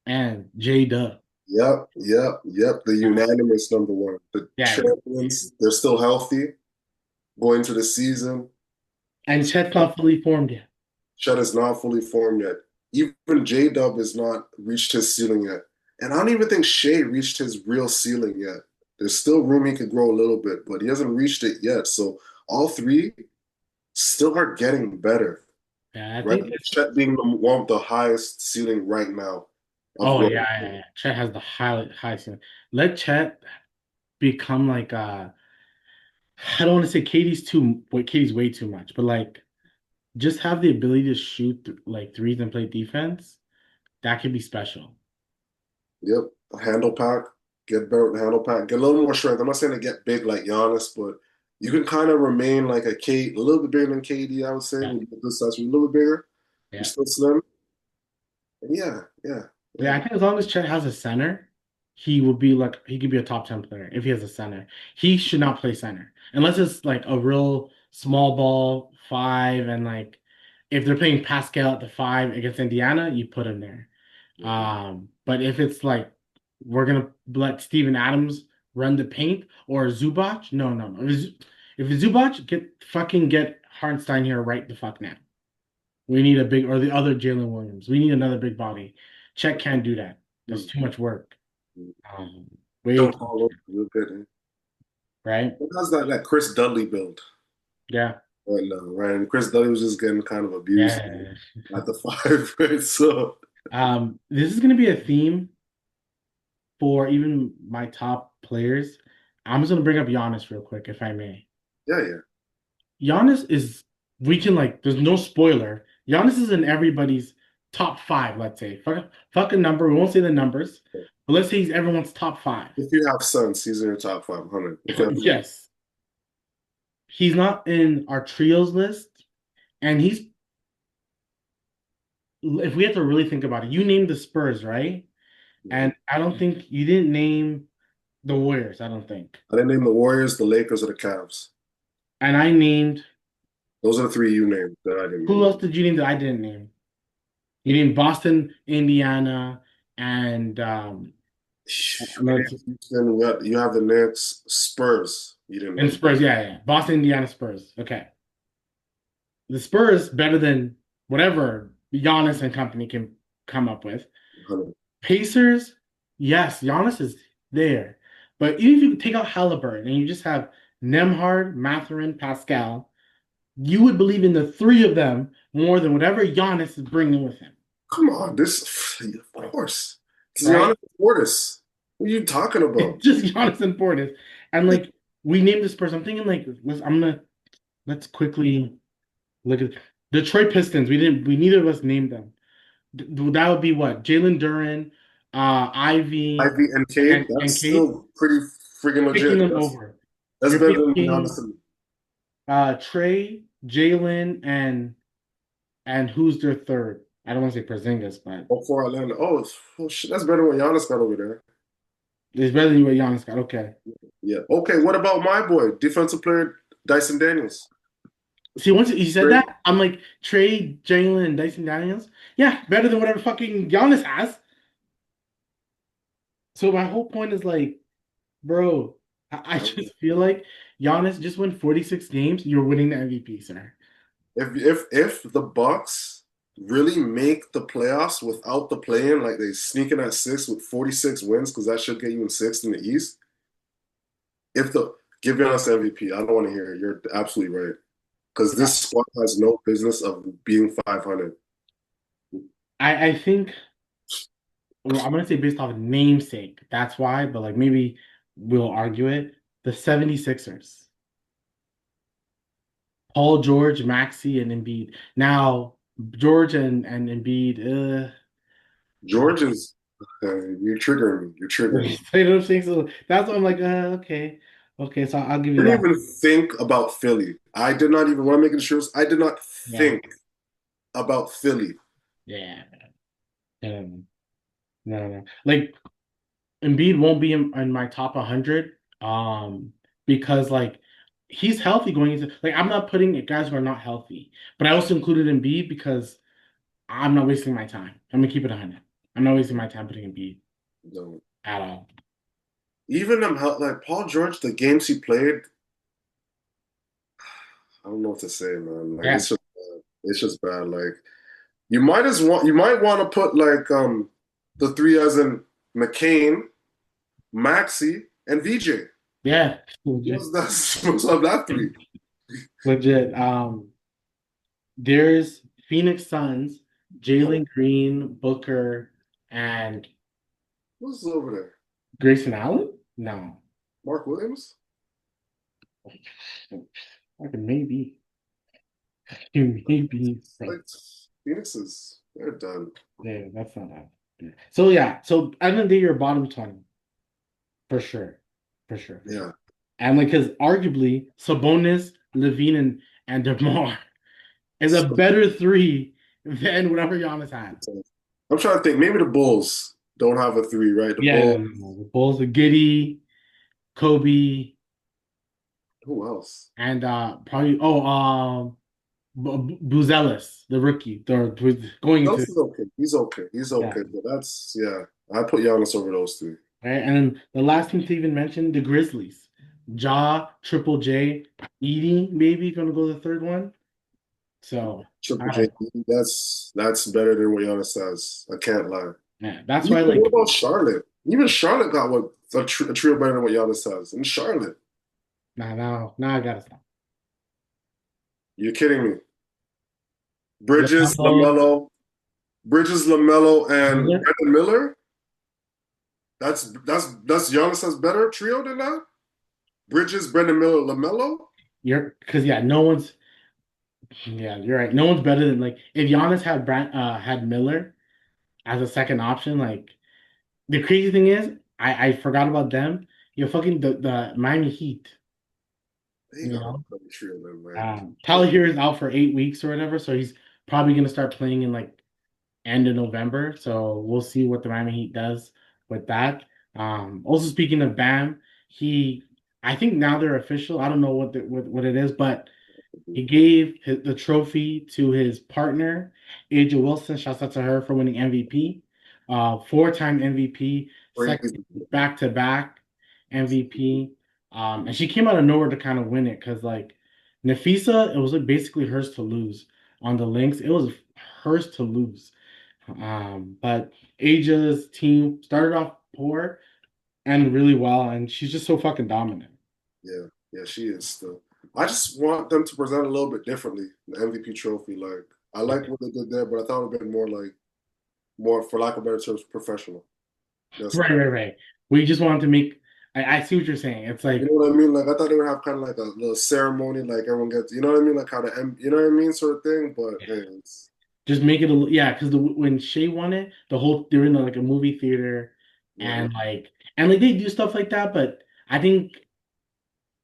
and J Dub. yep. The unanimous number one. The Yeah, champions, they're still healthy going into the season. and Chet's not fully formed yet. Chet is not fully formed yet. Even J Dub has not reached his ceiling yet. And I don't even think Shea reached his real ceiling yet. There's still room he could grow a little bit, but he hasn't reached it yet. So all three still are getting better, Yeah, I right? think it's. Chet being one of the highest ceiling right now of Oh what. yeah. Chet has the high ceiling. Let Chet become like I don't want to say Katie's way too much, but like just have the ability to shoot like threes and play defense. That could be special. Yep, handle pack, get better with the handle pack, get a little more strength. I'm not saying to get big like Giannis, but you can kind of remain like a little bit bigger than KD, I would say, Yeah, with this size, a little bit bigger. You're yeah. still slim. And yeah. Yeah, I think as long as Chet has a center, he would be like he could be a top 10 player if he has a center. He should not play center unless it's like a real small ball five and like if they're playing Pascal at the five against Indiana, you put him there. Mhm. But if it's like we're gonna let Steven Adams run the paint or Zubac, no. If it's Zubac, get Hartenstein here right the fuck now. We need a big or the other Jalen Williams. We need another big body. Chet can't do that. That's too much work. Way Don't too, follow. You're good. right? How's that Chris Dudley build Yeah, right now, right? And Chris Dudley was just getting kind of abused yeah. at the five, right? So This is gonna be a theme for even my top players. I'm just gonna bring up Giannis real quick, if I may. yeah. Giannis is we can like there's no spoiler. Giannis is in everybody's top five, let's say. Fuck a number, we won't say the numbers, but let's say he's everyone's top five. If you have Suns, he's in your top 500. If you have, Yes. He's not in our trios list, and he's if we have to really think about it, you named the Spurs, right? And I don't think you didn't name the Warriors, I don't think. I didn't name the Warriors, the Lakers, or the Cavs. And I named, Those are the three you named that I didn't who name. else did you name that I didn't name? You named Boston, Indiana, and We another named Houston. You have the Knicks, Spurs. You didn't and name. Spurs. Yeah, yeah. Boston, Indiana, Spurs. Okay. The Spurs better than whatever Giannis and company can come up with. Pacers, yes, Giannis is there. But even if you take out Halliburton and you just have Nemhard, Mathurin, Pascal, you would believe in the three of them more than whatever Giannis is bringing with him, Come on, this of course. It's right? Giannis Portis. What are you talking about? It's just Giannis and Portis. And like we named this person, I'm thinking like let's quickly look at Detroit Pistons. We neither of us named them. That would be what? Jalen Duren, Ivy, Ivy and Cade, and that's Cade still pretty freaking picking legit. them That's over. that's You're better than Giannis picking and Trey, Jalen, and who's their third? I don't want to say Porzingis, but for Orlando. Oh, shit, that's better than what Giannis got over there. it's better than what Giannis got. Okay. Yeah. Okay, what about my boy, defensive player Dyson Daniels? See, once you said Great. that, I'm like Trey, Jalen, and Dyson Daniels. Yeah, better than whatever fucking Giannis has. So my whole point is like, bro, I just feel like Giannis just won 46 games. You're winning the MVP, sir. If the Bucks really make the playoffs without the play-in, like they sneak in at six with 46 wins, because that should get you in sixth in the East. If the Give Giannis MVP, I don't want to hear it. You're absolutely right. Because Yeah. this squad has no business of being 500. I think well, I'm gonna say based off of namesake, that's why, but like maybe we'll argue it. The 76ers. Paul George, Maxey, and Embiid. Now, George and Embiid, George is, you're triggering me. You're triggering me. you know what I'm saying? So that's why I'm like, okay. Okay, so I'll give I you didn't that. even think about Philly. I did not even, when I'm making sure, I did not Yeah. think about Philly. Yeah. Um, no, no. Like Embiid won't be in my top 100 because like he's healthy going into like I'm not putting guys who are not healthy, but I also included Embiid because I'm not wasting my time. I'm gonna keep it 100. I'm not wasting my time putting Embiid No. at all. Even like Paul George, the games he played, I don't know what to say, man. Like Yeah. it's just bad. Like you might want to put like the three as in McCain, Maxi, and VJ. Yeah. Legit. That's supposed to have that three. Legit. There's Phoenix Suns, Oh, Jalen Green, Booker, and who's over there? Grayson Allen? No. Mark Williams? Okay, maybe. Maybe. Like Phoenix is they're done. Yeah, that's not that. Yeah. So yeah, so I think you're bottom 20 for sure. For sure, for sure. Yeah. And like because arguably Sabonis, Levine, and DeMar is a So, better three than whatever Giannis had. I'm trying to think. Maybe the Bulls don't have a three, right? The Yeah, Bulls. no, no, no. The Bulls, the Giddy, Kobe, Who else? and probably Buzelis, the rookie, who's going into Else is okay. He's okay. He's yeah. okay. But that's yeah. I put Giannis over those three. Right? And then the last team to even mention, the Grizzlies. Ja, Triple J, Edie, maybe gonna go the third one. So Triple I J. don't That's better than what Giannis has. I can't lie. yeah, that's why Even what like about Charlotte? Even Charlotte got a trio better than what Giannis has. In Charlotte, now I gotta stop. you're kidding me. Bridges, LaMelo, Lamelo, and Miller, Brandon Miller. That's Giannis has better trio than that. Bridges, Brandon Miller, Lamelo. you're because yeah, no one's yeah, you're right. No one's better than like if Giannis had Miller as a second option, like the crazy thing is I forgot about them. You're fucking the Miami Heat, They you got a know. better trio than man. Tyler here is out for 8 weeks or whatever, so he's probably gonna start playing in like end of November. So we'll see what the Miami Heat does with that. Also speaking of Bam, he I think now they're official. I don't know what it is, but he gave the trophy to his partner, Aja Wilson. Shouts out to her for winning MVP, four-time MVP, second Crazy. back-to-back MVP. And she came out of nowhere to kind of win it because like Nafisa, it was like basically hers to lose on the links. It was hers to lose. But Aja's team started off poor and really well, and she's just so fucking dominant. Yeah, yeah, she is still. I just want them to present it a little bit differently, the MVP trophy. Like, I like what they did there, but I thought it would have been more like, more, for lack of better terms, professional. That's Right, all. right, right. We just wanted to make. I see what you're saying. It's You like know what I mean? Like, I thought they would have kind of like a little ceremony, like everyone gets, you know what I mean? Like how the you know what I mean, sort of thing. But yeah, hey, it's just make it a yeah, because when Shay won it, the whole they're in like a movie theater, mhm, and like they do stuff like that. But I think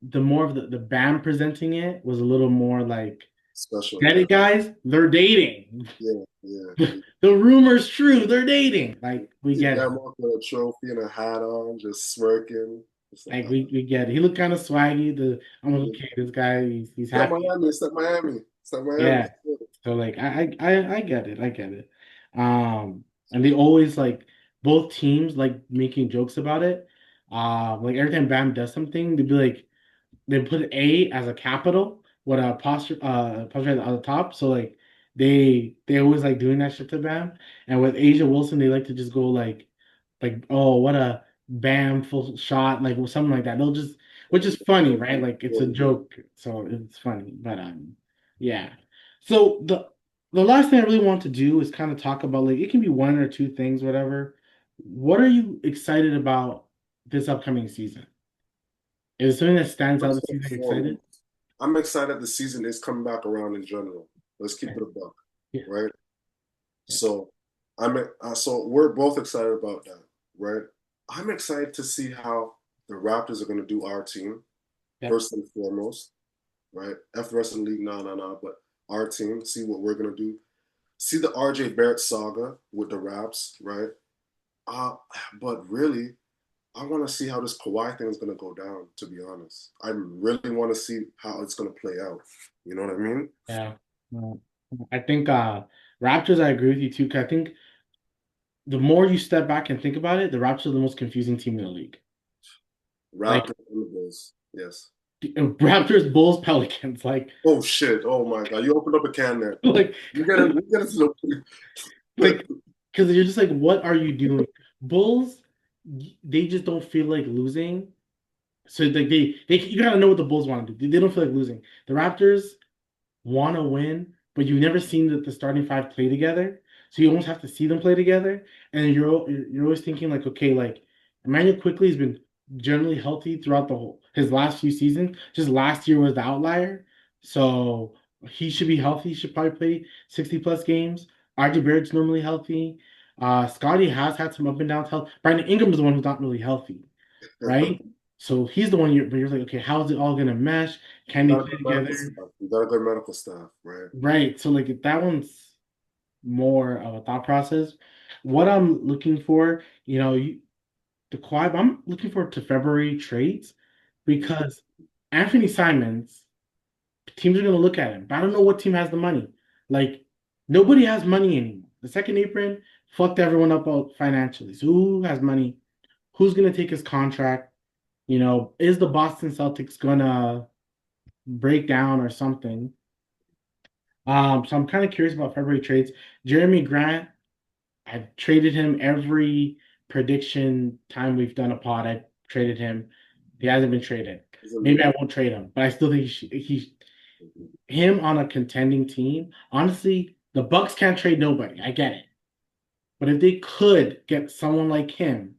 the more of the band presenting it was a little more like, special, get yeah, it, guys? They're dating. yeah, yeah. The rumor's true. They're dating. Like we See get it. them up with a trophy and a hat on, just smirking. It's like, Like we get it. He looked kind of swaggy. I'm like, okay, this guy, he's it's like happy. Miami, it's like Miami, it's like Miami. Yeah. So like I get it. I get it. And they always like both teams like making jokes about it. Like every time Bam does something, they'd be like they put A as a capital with a apostrophe on the top. So like they always like doing that shit to Bam. And with Asia Wilson, they like to just go like oh what a Bam full shot like something like that. They'll just which is funny, right? Like it's a joke, so it's funny. But yeah. So the last thing I really want to do is kind of talk about like it can be one or two things, whatever. What are you excited about this upcoming season? Is there something that stands out First this and season you're excited? foremost, I'm excited the season is coming back around in general. Let's keep Okay. it a buck, Yeah. right? Yeah. So so we're both excited about that, right? I'm excited to see how the Raptors are going to do our team Yep. first and foremost, right? F the rest of the league, no, but our team, see what we're going to do. See the RJ Barrett saga with the Raps, right? Uh, but really, I want to see how this Kawhi thing is going to go down, to be honest. I really want to see how it's going to play out. You know what I mean? Yeah. Well, I think Raptors, I agree with you too, 'cause I think the more you step back and think about it, the Raptors are the most confusing team in the league. Like Raptors and the Bulls. Yes. Raptors, Bulls, Pelicans, like Oh shit. Oh my God. You opened up a can there. like We get into the like because you're just like, what are you doing? Bulls, they just don't feel like losing. So like they you gotta know what the Bulls want to do. They don't feel like losing. The Raptors want to win, but you've never seen the starting five play together. So you almost have to see them play together. And you're always thinking like, okay, like Emmanuel quickly has been generally healthy throughout the whole his last few seasons. Just last year was the outlier. So he should be healthy. He should probably play 60 plus games. RJ Barrett's normally healthy. Scotty has had some up and downs health. Brandon Ingram is the one who's not really healthy, right? So he's the one you're like, okay, how is it all gonna mesh? Can they got a play good medical together? staff. You got a good medical staff, right? Right. So like that one's more of a thought process. What I'm looking for, the Kawhi, I'm looking forward to February trades because Anthony Simons, teams are gonna look at him. But I don't know what team has the money. Like nobody has money anymore. The second apron fucked everyone up out financially. So who has money? Who's gonna take his contract? Is the Boston Celtics gonna break down or something? So I'm kind of curious about February trades. Jeremy Grant, I've traded him every prediction time we've done a pod. I've traded him. He hasn't been traded. Maybe I won't trade him, but I still think him on a contending team. Honestly, the Bucks can't trade nobody. I get it, but if they could get someone like him,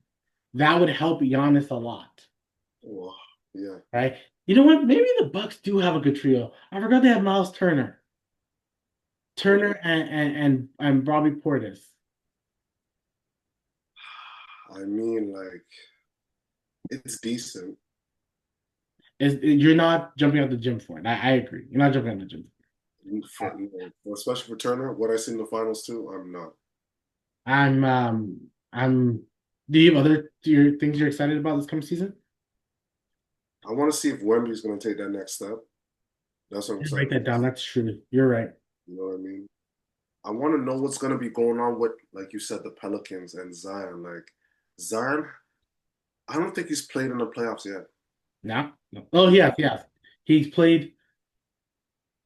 that would help Giannis a lot, Oh, yeah. right? You know what? Maybe the Bucks do have a good trio. I forgot they have Miles Turner, and Bobby Portis. I mean, like, it's decent. You're not jumping out the gym for it. I agree. You're not jumping out the gym. Especially for Turner, what I see in the finals too, I'm not. I'm. Do you have other things you're excited about this coming season? I want to see if Wemby's going to take that next step. That's what I'm Write excited that for. down. That's true. You're right. You know what I mean? I want to know what's going to be going on with, like you said, the Pelicans and Zion. Like Zion, I don't think he's played in the playoffs yet. No, no. Oh, yes, yes. He's played.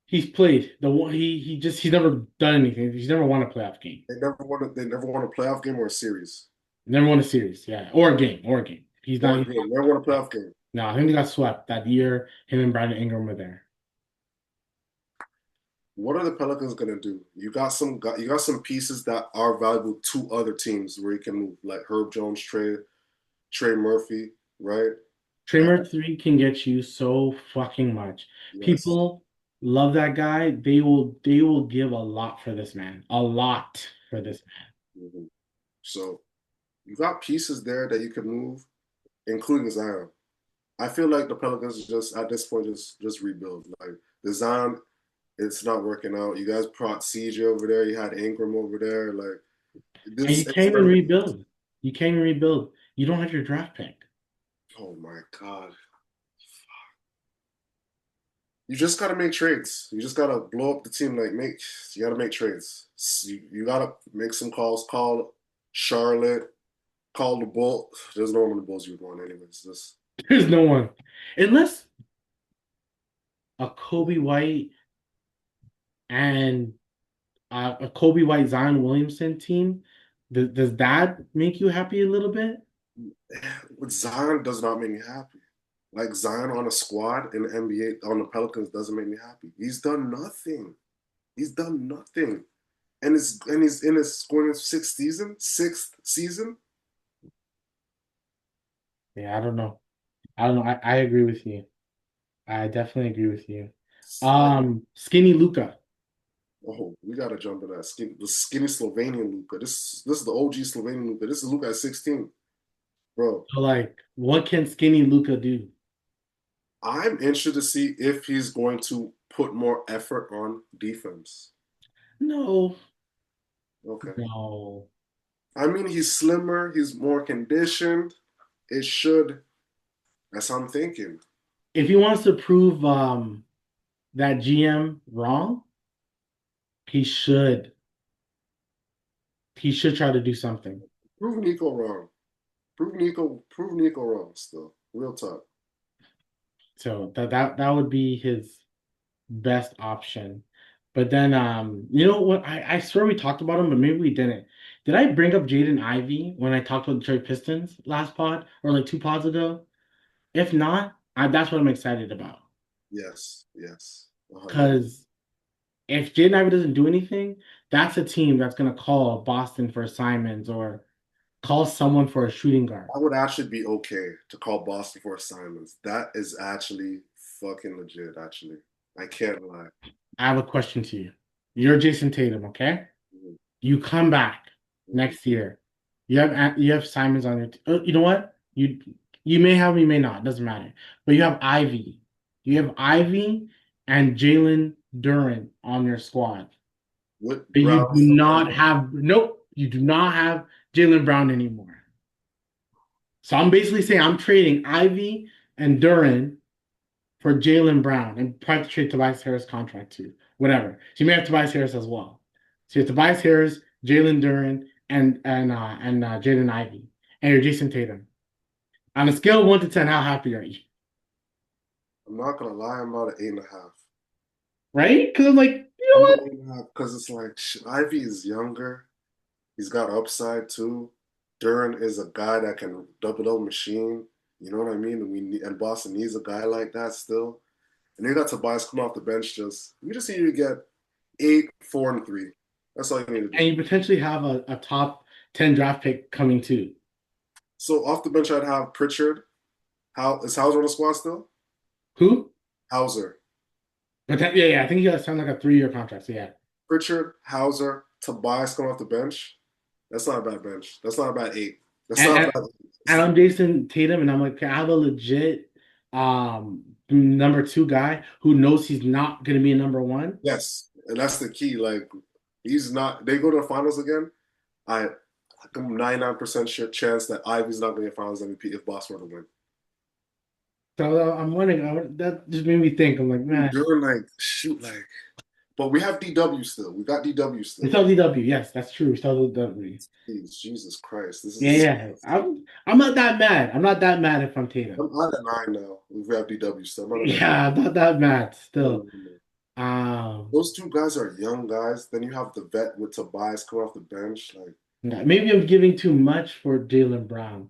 He's played the one. He's never done anything. He's never won a playoff game. They never won a playoff game or a series Never won a series. Yeah, or a game. Or a game. He's or not. a game. Never won a playoff game. No, I think they got swept that year. Him and Brandon Ingram were there. What are the Pelicans gonna do? You got some pieces that are valuable to other teams where you can move, like Herb Jones, Trey Murphy, right? Uh, Trey 3 can get you so fucking much. yes. People love that guy. They will give a lot for this man. A lot for this Mhm. So you got pieces there that you can move, including Zion. I feel like the Pelicans just at this point just rebuild. Like the Zion, it's not working out. You guys brought CJ over there. You had Ingram over there. Like man. And this, you it's can't even starting to. rebuild. You can't even rebuild. You don't have your draft pick. Oh my God. You just gotta make trades. You just gotta blow up the team. You gotta make trades. You gotta make some calls. Call Charlotte. Call the Bull. There's no one in the Bulls you would want anyways. This There's no one. Unless a Kobe White and a Kobe White Zion Williamson team, does that make you happy a little bit? with Zion does not make me happy. Like Zion on a squad in the NBA on the Pelicans doesn't make me happy. He's done nothing. He's done nothing. He's in his scoring sixth season. Yeah, I don't know. I don't know. I agree with you. I definitely agree with you. It's like, Skinny Luca. oh, we gotta jump in the skinny Slovenian Luca. This is the OG Slovenian Luca. This is Luca at 16, bro. So, like, what can Skinny Luca do? I'm interested to see if he's going to put more effort on defense. No, Okay. no. I mean, he's slimmer, he's more conditioned. It should. That's what I'm thinking. If he wants to prove that GM wrong, he should he should try to do something. Prove Nico wrong. Prove Nico wrong still. Real talk. So that would be his best option. But then you know what? I swear we talked about him, but maybe we didn't. Did I bring up Jaden Ivey when I talked about the Detroit Pistons last pod or like two pods ago? If not, that's what I'm excited about. Yes, yes. 100. Because if Jaden Ivey doesn't do anything, that's a team that's gonna call Boston for Simons or call someone for a shooting guard. I would actually be okay to call Boston for assignments. That is actually fucking legit, actually. I can't lie. I have a question to you. You're Jason Tatum, okay? Mhm, You come back mhm. next year. You have Simons on your you know what? You may have, you may not, doesn't matter. But you have Ivy. You have Ivy and Jalen Duren on your squad. With But you Brown do still not playing. have nope, you do not have Jalen Brown anymore. So I'm basically saying I'm trading Ivy and Duren for Jalen Brown and probably trade Tobias Harris contract too. Whatever. So you may have Tobias Harris as well. So you have Tobias Harris, Jalen Duren, and Jaden Ivey, and you're Jason Tatum. On a scale of 1 to 10, how happy are you? I'm not gonna lie, I'm about an 8.5. Right? Because I'm like, you know I'm what? an 8.5 because it's like Ivy is younger. He's got upside too. Duran is a guy that can double machine. You know what I mean? And Boston needs a guy like that still. And you got Tobias come off the bench. You just need to get 8, 4, and 3. That's all you need to And do. you potentially have a top 10 draft pick coming too. So off the bench, I'd have Pritchard. How is Hauser on the squad still? Who? Hauser, But yeah, yeah, I think he got signed like a 3-year contract. So yeah. Pritchard, Hauser, Tobias coming off the bench. That's not a bad bench. That's not a bad 8. That's And, not a and, bad. and I'm Jason Tatum, and I'm like, I have a legit number two guy who knows he's not gonna be a number one. Yes, and that's the key. Like he's not. They go to the finals again. I like a 99% chance that Ivy's not going to get Finals MVP if Boston were to win. So I'm wondering, that just made me think. I'm like, man, During like shoot like, but we have DW still. We got DW it's still. LDW. Yes, that's true. It's LDW. Jeez, Jesus Christ, this Yeah, is yeah. I'm not that mad. I'm not that mad if I'm Tatum. I'm out at 9 now. We have DW still. I'm out at Yeah, I'm not that mad still. 9. Um, Those two guys are young guys. Then you have the vet with Tobias coming off the bench. Like, yeah, maybe I'm giving too much for Jalen Brown.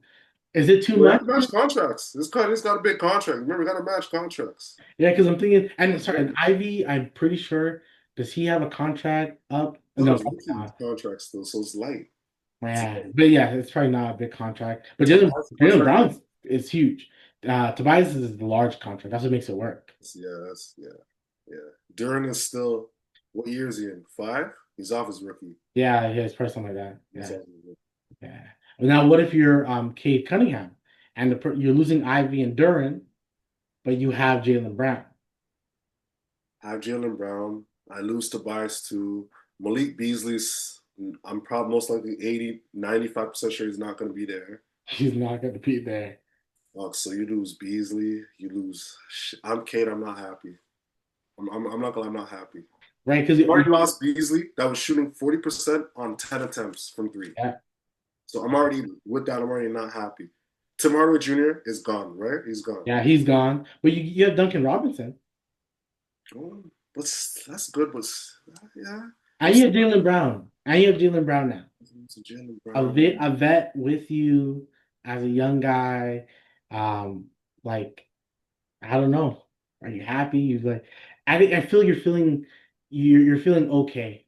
Is it too we have much? to match contracts. This got a big contract. Remember, we got to match contracts. Yeah, because I'm thinking, and sorry, and Ivy, I'm pretty sure, does he have a contract up? No, No, it's probably rookie not. contract still, so it's light. It's Yeah, light. but yeah, it's probably not a big contract. But Tobias Jalen contract. Brown is huge. Tobias is the large contract. That's what makes it work. Yeah, yeah. Duran is still. What year is he in? 5. He's off his rookie. Yeah, yeah, it's probably something like that. He's Yeah, off his rookie. yeah. But now, what if you're Cade Cunningham and you're losing Ivy and Duran, but you have Jalen Brown? I have Jalen Brown. I lose Tobias to Malik Beasley's. I'm probably most likely 80, 95% sure he's not going to be there. He's not going to be there, So you lose Beasley, you lose. I'm Kate. I'm not happy. I'm not gonna. I'm not happy. right? Because You already lost Beasley. That was shooting 40% on 10 attempts from three. yeah, So I'm already with that. I'm already not happy. Tim Hardaway Jr. is gone, right? He's gone. yeah, he's gone. But you have Duncan Robinson. Oh, but that's good. But yeah, And you have Jalen Brown. And you have Jalen Brown now. Jalen A Brown. vet, a vet with you as a young guy. Like I don't know. Are you happy? You like I feel you're feeling okay.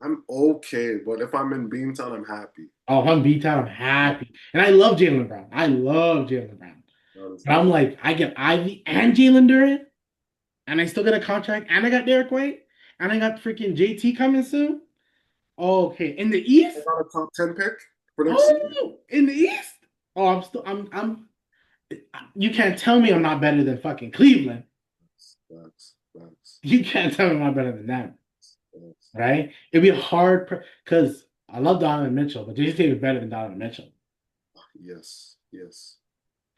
I'm okay, but if I'm in Beantown, I'm happy. Oh, if I'm beat out, I'm happy. And I love Jalen Brown. I love Jalen Brown. But Honestly, I'm like, I get Ivy and Jalen Duran, and I still get a contract, and I got Derek White, and I got freaking JT coming soon. Okay. In the I East? got a top 10 pick for next season. Oh, in the East? Oh, I'm you can't tell me I'm not better than fucking Cleveland. Facts. You can't tell me I'm not better than them, Facts. right? It'd be hard because I love Donovan Mitchell, but JT is better than Donovan Mitchell. Yes.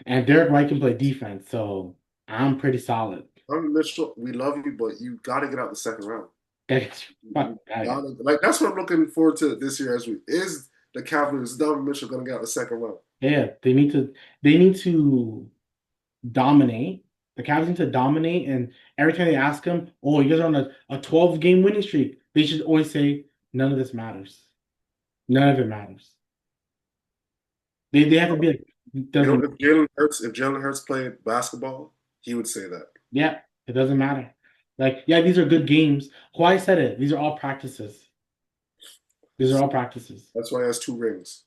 And Derek White can play defense, so I'm pretty solid. Mitchell, we love you, but you got to get out the second round. That's fuck You that. like that's what I'm looking forward to this year as we is the Cavaliers. Is Donovan Mitchell going to get out the second round? Yeah, they need to dominate. The Cavs need to dominate, and every time they ask them, "Oh, you guys are on a 12 game winning streak," they should always say, "None of this matters. None of it matters." They have to be like, "It You know, doesn't." If Jalen Hurts played basketball, he would say that. Yeah, it doesn't matter. Like, yeah, these are good games. Kawhi said it. These are all practices. These are all practices, That's why he has 2 rings.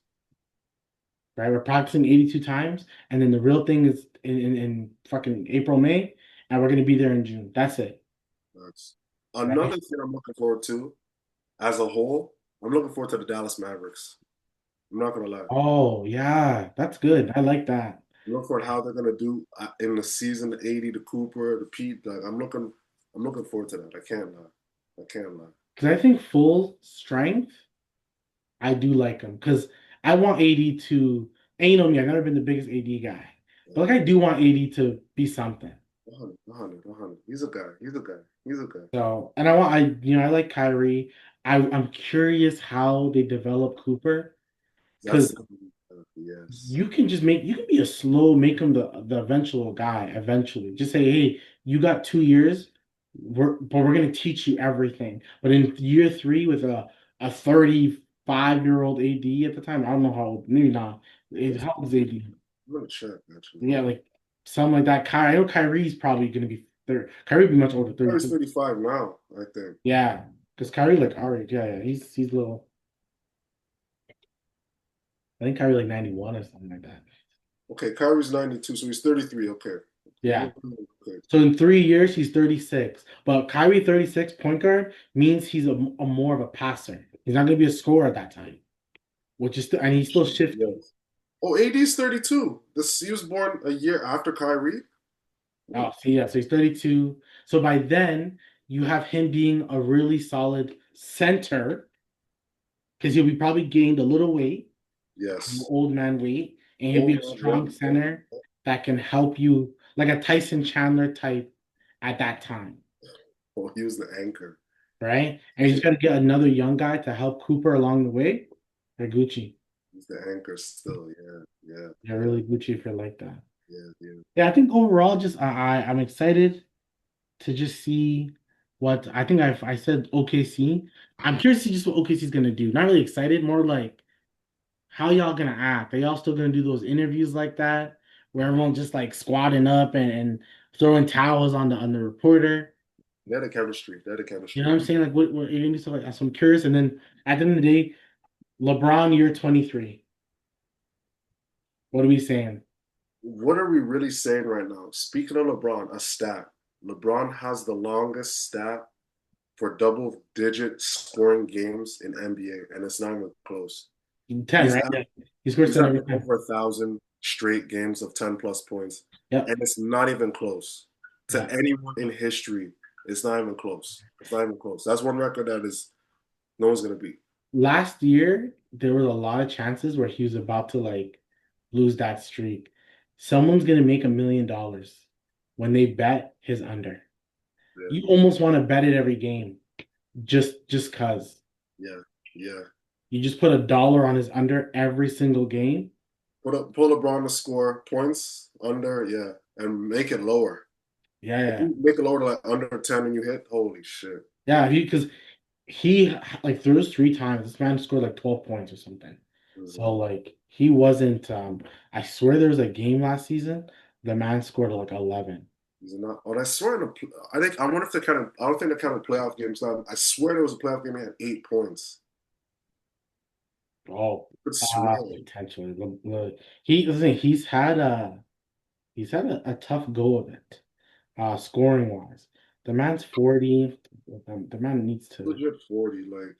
right? We're practicing 82 times, and then the real thing is in fucking April, May, and we're gonna be there in June. That's it, That's right? another thing I'm looking forward to as a whole. I'm looking forward to the Dallas Mavericks. I'm not gonna lie. Oh, yeah, that's good. I like that. Look for how they're gonna do in the season. The 80, the Cooper, the Pete. Like I'm looking forward to that. I can't lie. I can't lie. Because I think full strength, I do like him. Because I want AD to, and you know me, I've never been the biggest AD guy. But like I do want AD to be something. 100. He's a guy. He's a guy. So, and I like Kyrie. I'm curious how they develop Cooper. That's Because yes. you can be a slow, make him the eventual guy eventually. Just say, hey, you got 2 years, but we're gonna teach you everything. But in year three with a 35-year-old AD at the time, I don't know how old, maybe not. How old is AD? I'm gonna check actually. Yeah, like something like that. I know Kyrie's probably gonna be 30. Kyrie be much older, He's 32. 35 now, I think. Yeah, because Kyrie like our age. Yeah, he's little. I think Kyrie like 91 or something like that. Okay, Kyrie's 92, so he's 33. Okay. Yeah. Okay. So in 3 years, he's 36. But Kyrie 36 point guard means he's a more of a passer. He's not going to be a scorer at that time, which is and he's still shifting. Yes. Oh, AD's 32. He was born a year after Kyrie. Oh, see, yeah. So he's 32. So by then, you have him being a really solid center because he'll be probably gained a little weight, Yes. old man weight, and he'll be a strong center that can help you. like a Tyson Chandler type at that time, Well, he was the anchor. right? And you just got to get another young guy to help Cooper along the way. They're Gucci. He's the anchor still. Yeah, yeah, They're yeah, really Gucci if you're like that. yeah, yeah. Yeah, I think overall, just I'm excited to just see what I think I said OKC. I'm curious to see just what OKC is gonna do. Not really excited, more like how y'all gonna act? Are y'all still gonna do those interviews like that where everyone just like squatting up and throwing towels on the reporter? They're the chemistry. They're the You know chemistry. what I'm saying? Like what you're gonna do stuff like that. So I'm curious. And then at the end of the day, LeBron year 23. What are we saying? What are we really saying right now? Speaking of LeBron, a stat. LeBron has the longest stat for double-digit scoring games in NBA, and it's not even close. 10, He's right? at Yeah. He scores he's 10 at every time. over 1,000 straight games of 10 plus points, Yep. and it's not even close to Yeah. anyone in history. It's not even close. It's not even close. That's one record that is no one's gonna beat. Last year, there was a lot of chances where he was about to like lose that streak. Someone's gonna make $1 million when they bet his under. Yeah, You almost want to bet it every game, just cause yeah, yeah. you just put $1 on his under every single game. Pull LeBron to score points under, yeah, and make it lower. Yeah, If yeah, you make it lower to like under 10 and you hit, holy shit. yeah. Because he like threw us 3 times. This man scored like 12 points or something. So Mhm. like he wasn't. I swear there was a game last season. The man scored like 11. He's not. Oh, I swear. I think I wonder if they kind of. I don't think they kind of playoff games now. I swear there was a playoff game that had 8 points. Oh, I could swear. potentially. He listen, he's had a tough go of it, scoring wise. The man's 40. The man needs to, Legit 40. Like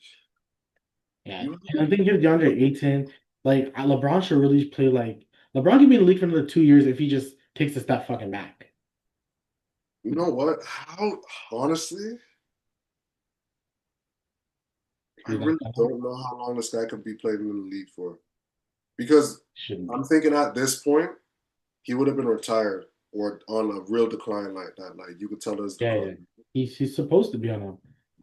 yeah. you. And I think if DeAndre Ayton, like LeBron should really play like LeBron can be in the league for another 2 years if he just takes a step fucking back. You know what? How honestly, I You really know, don't know how long this guy could be playing in the league for. Because shouldn't I'm be. thinking at this point he would have been retired or on a real decline like that. Like you could tell his Yeah, decline. yeah. He's supposed to be on a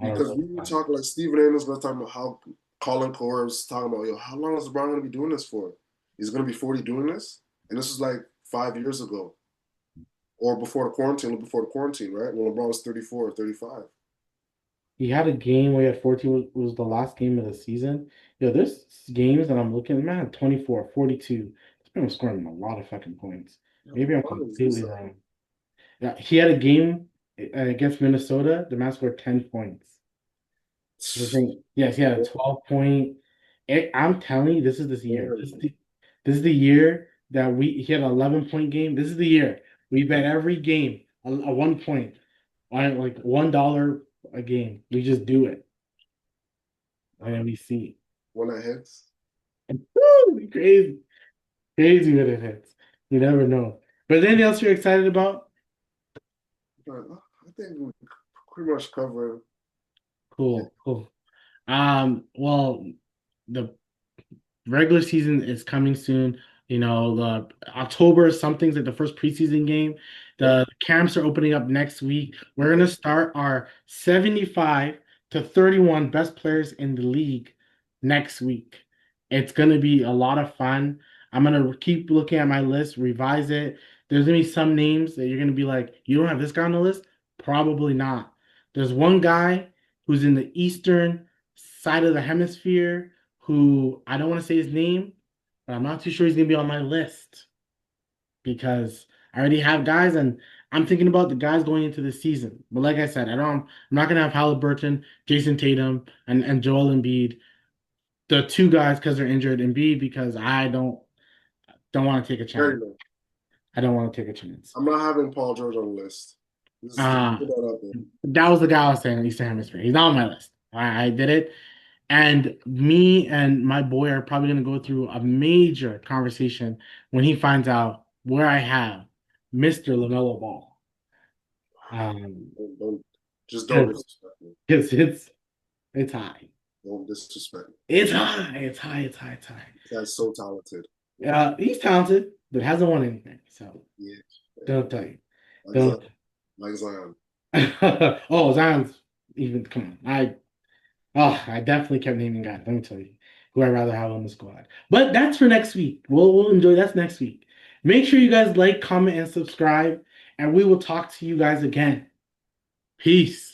Because road we were plan. talking like Stephen A. was talking about how Colin Cowherd was talking about, yo, how long is LeBron gonna be doing this for? He's gonna be 40 doing this? And this was like 5 years ago. Or before the quarantine, right? When LeBron was 34 or 35. He had a game where he had 14 was the last game of the season. Yo, there's games that I'm looking, man, 24, 42. This man was scoring a lot of fucking points. Yeah, Maybe I'm LeBron is completely wrong. Yeah, he had a game against Minnesota. The man scored 10 points. The thing, yes, he had a 12 point. I'm telling you, this year. This is the year that he had an 11-point game. This is the year we bet every game a 1 point on like $1 a game. We just do it and then we see. when that hits. Woo, crazy, crazy when it hits. You never know. But anything else you're excited about? I think we pretty much covered it. Cool, cool. Well, the regular season is coming soon. You know, the October something's like the first preseason game. Yep. The camps are opening up next week. We're gonna start our 75 to 31 best players in the league next week. It's gonna be a lot of fun. I'm gonna keep looking at my list, revise it. There's gonna be some names that you're gonna be like, you don't have this guy on the list? Probably not. There's one guy who's in the eastern side of the hemisphere who I don't want to say his name, but I'm not too sure he's gonna be on my list because I already have guys and I'm thinking about the guys going into the season. But like I said, I'm not gonna have Halliburton, Jason Tatum, and Joel Embiid, the two guys because they're injured, Embiid because I don't want to take a Very chance. low. I don't want to take a chance. I'm not having Paul George on the list. Just Uh put that out there. that was the guy I was saying, Eastern Hemisphere. He's not on my list. I did it. And me and my boy are probably going to go through a major conversation when he finds out where I have Mr. LaMelo Ball. Don't just don't Because disrespect me. it's high. Don't disrespect me. It's high. It's high. It's high. It's high. This guy's so talented. He's talented, but hasn't won anything. So Yeah. Don't tell you. Like Zion. Don't. Like Zion. Oh, Zion's even. Come on. I definitely kept naming guys. Let me tell you who I'd rather have on the squad. But that's for next week. We'll enjoy that's next week. Make sure you guys like, comment, and subscribe, and we will talk to you guys again. Peace.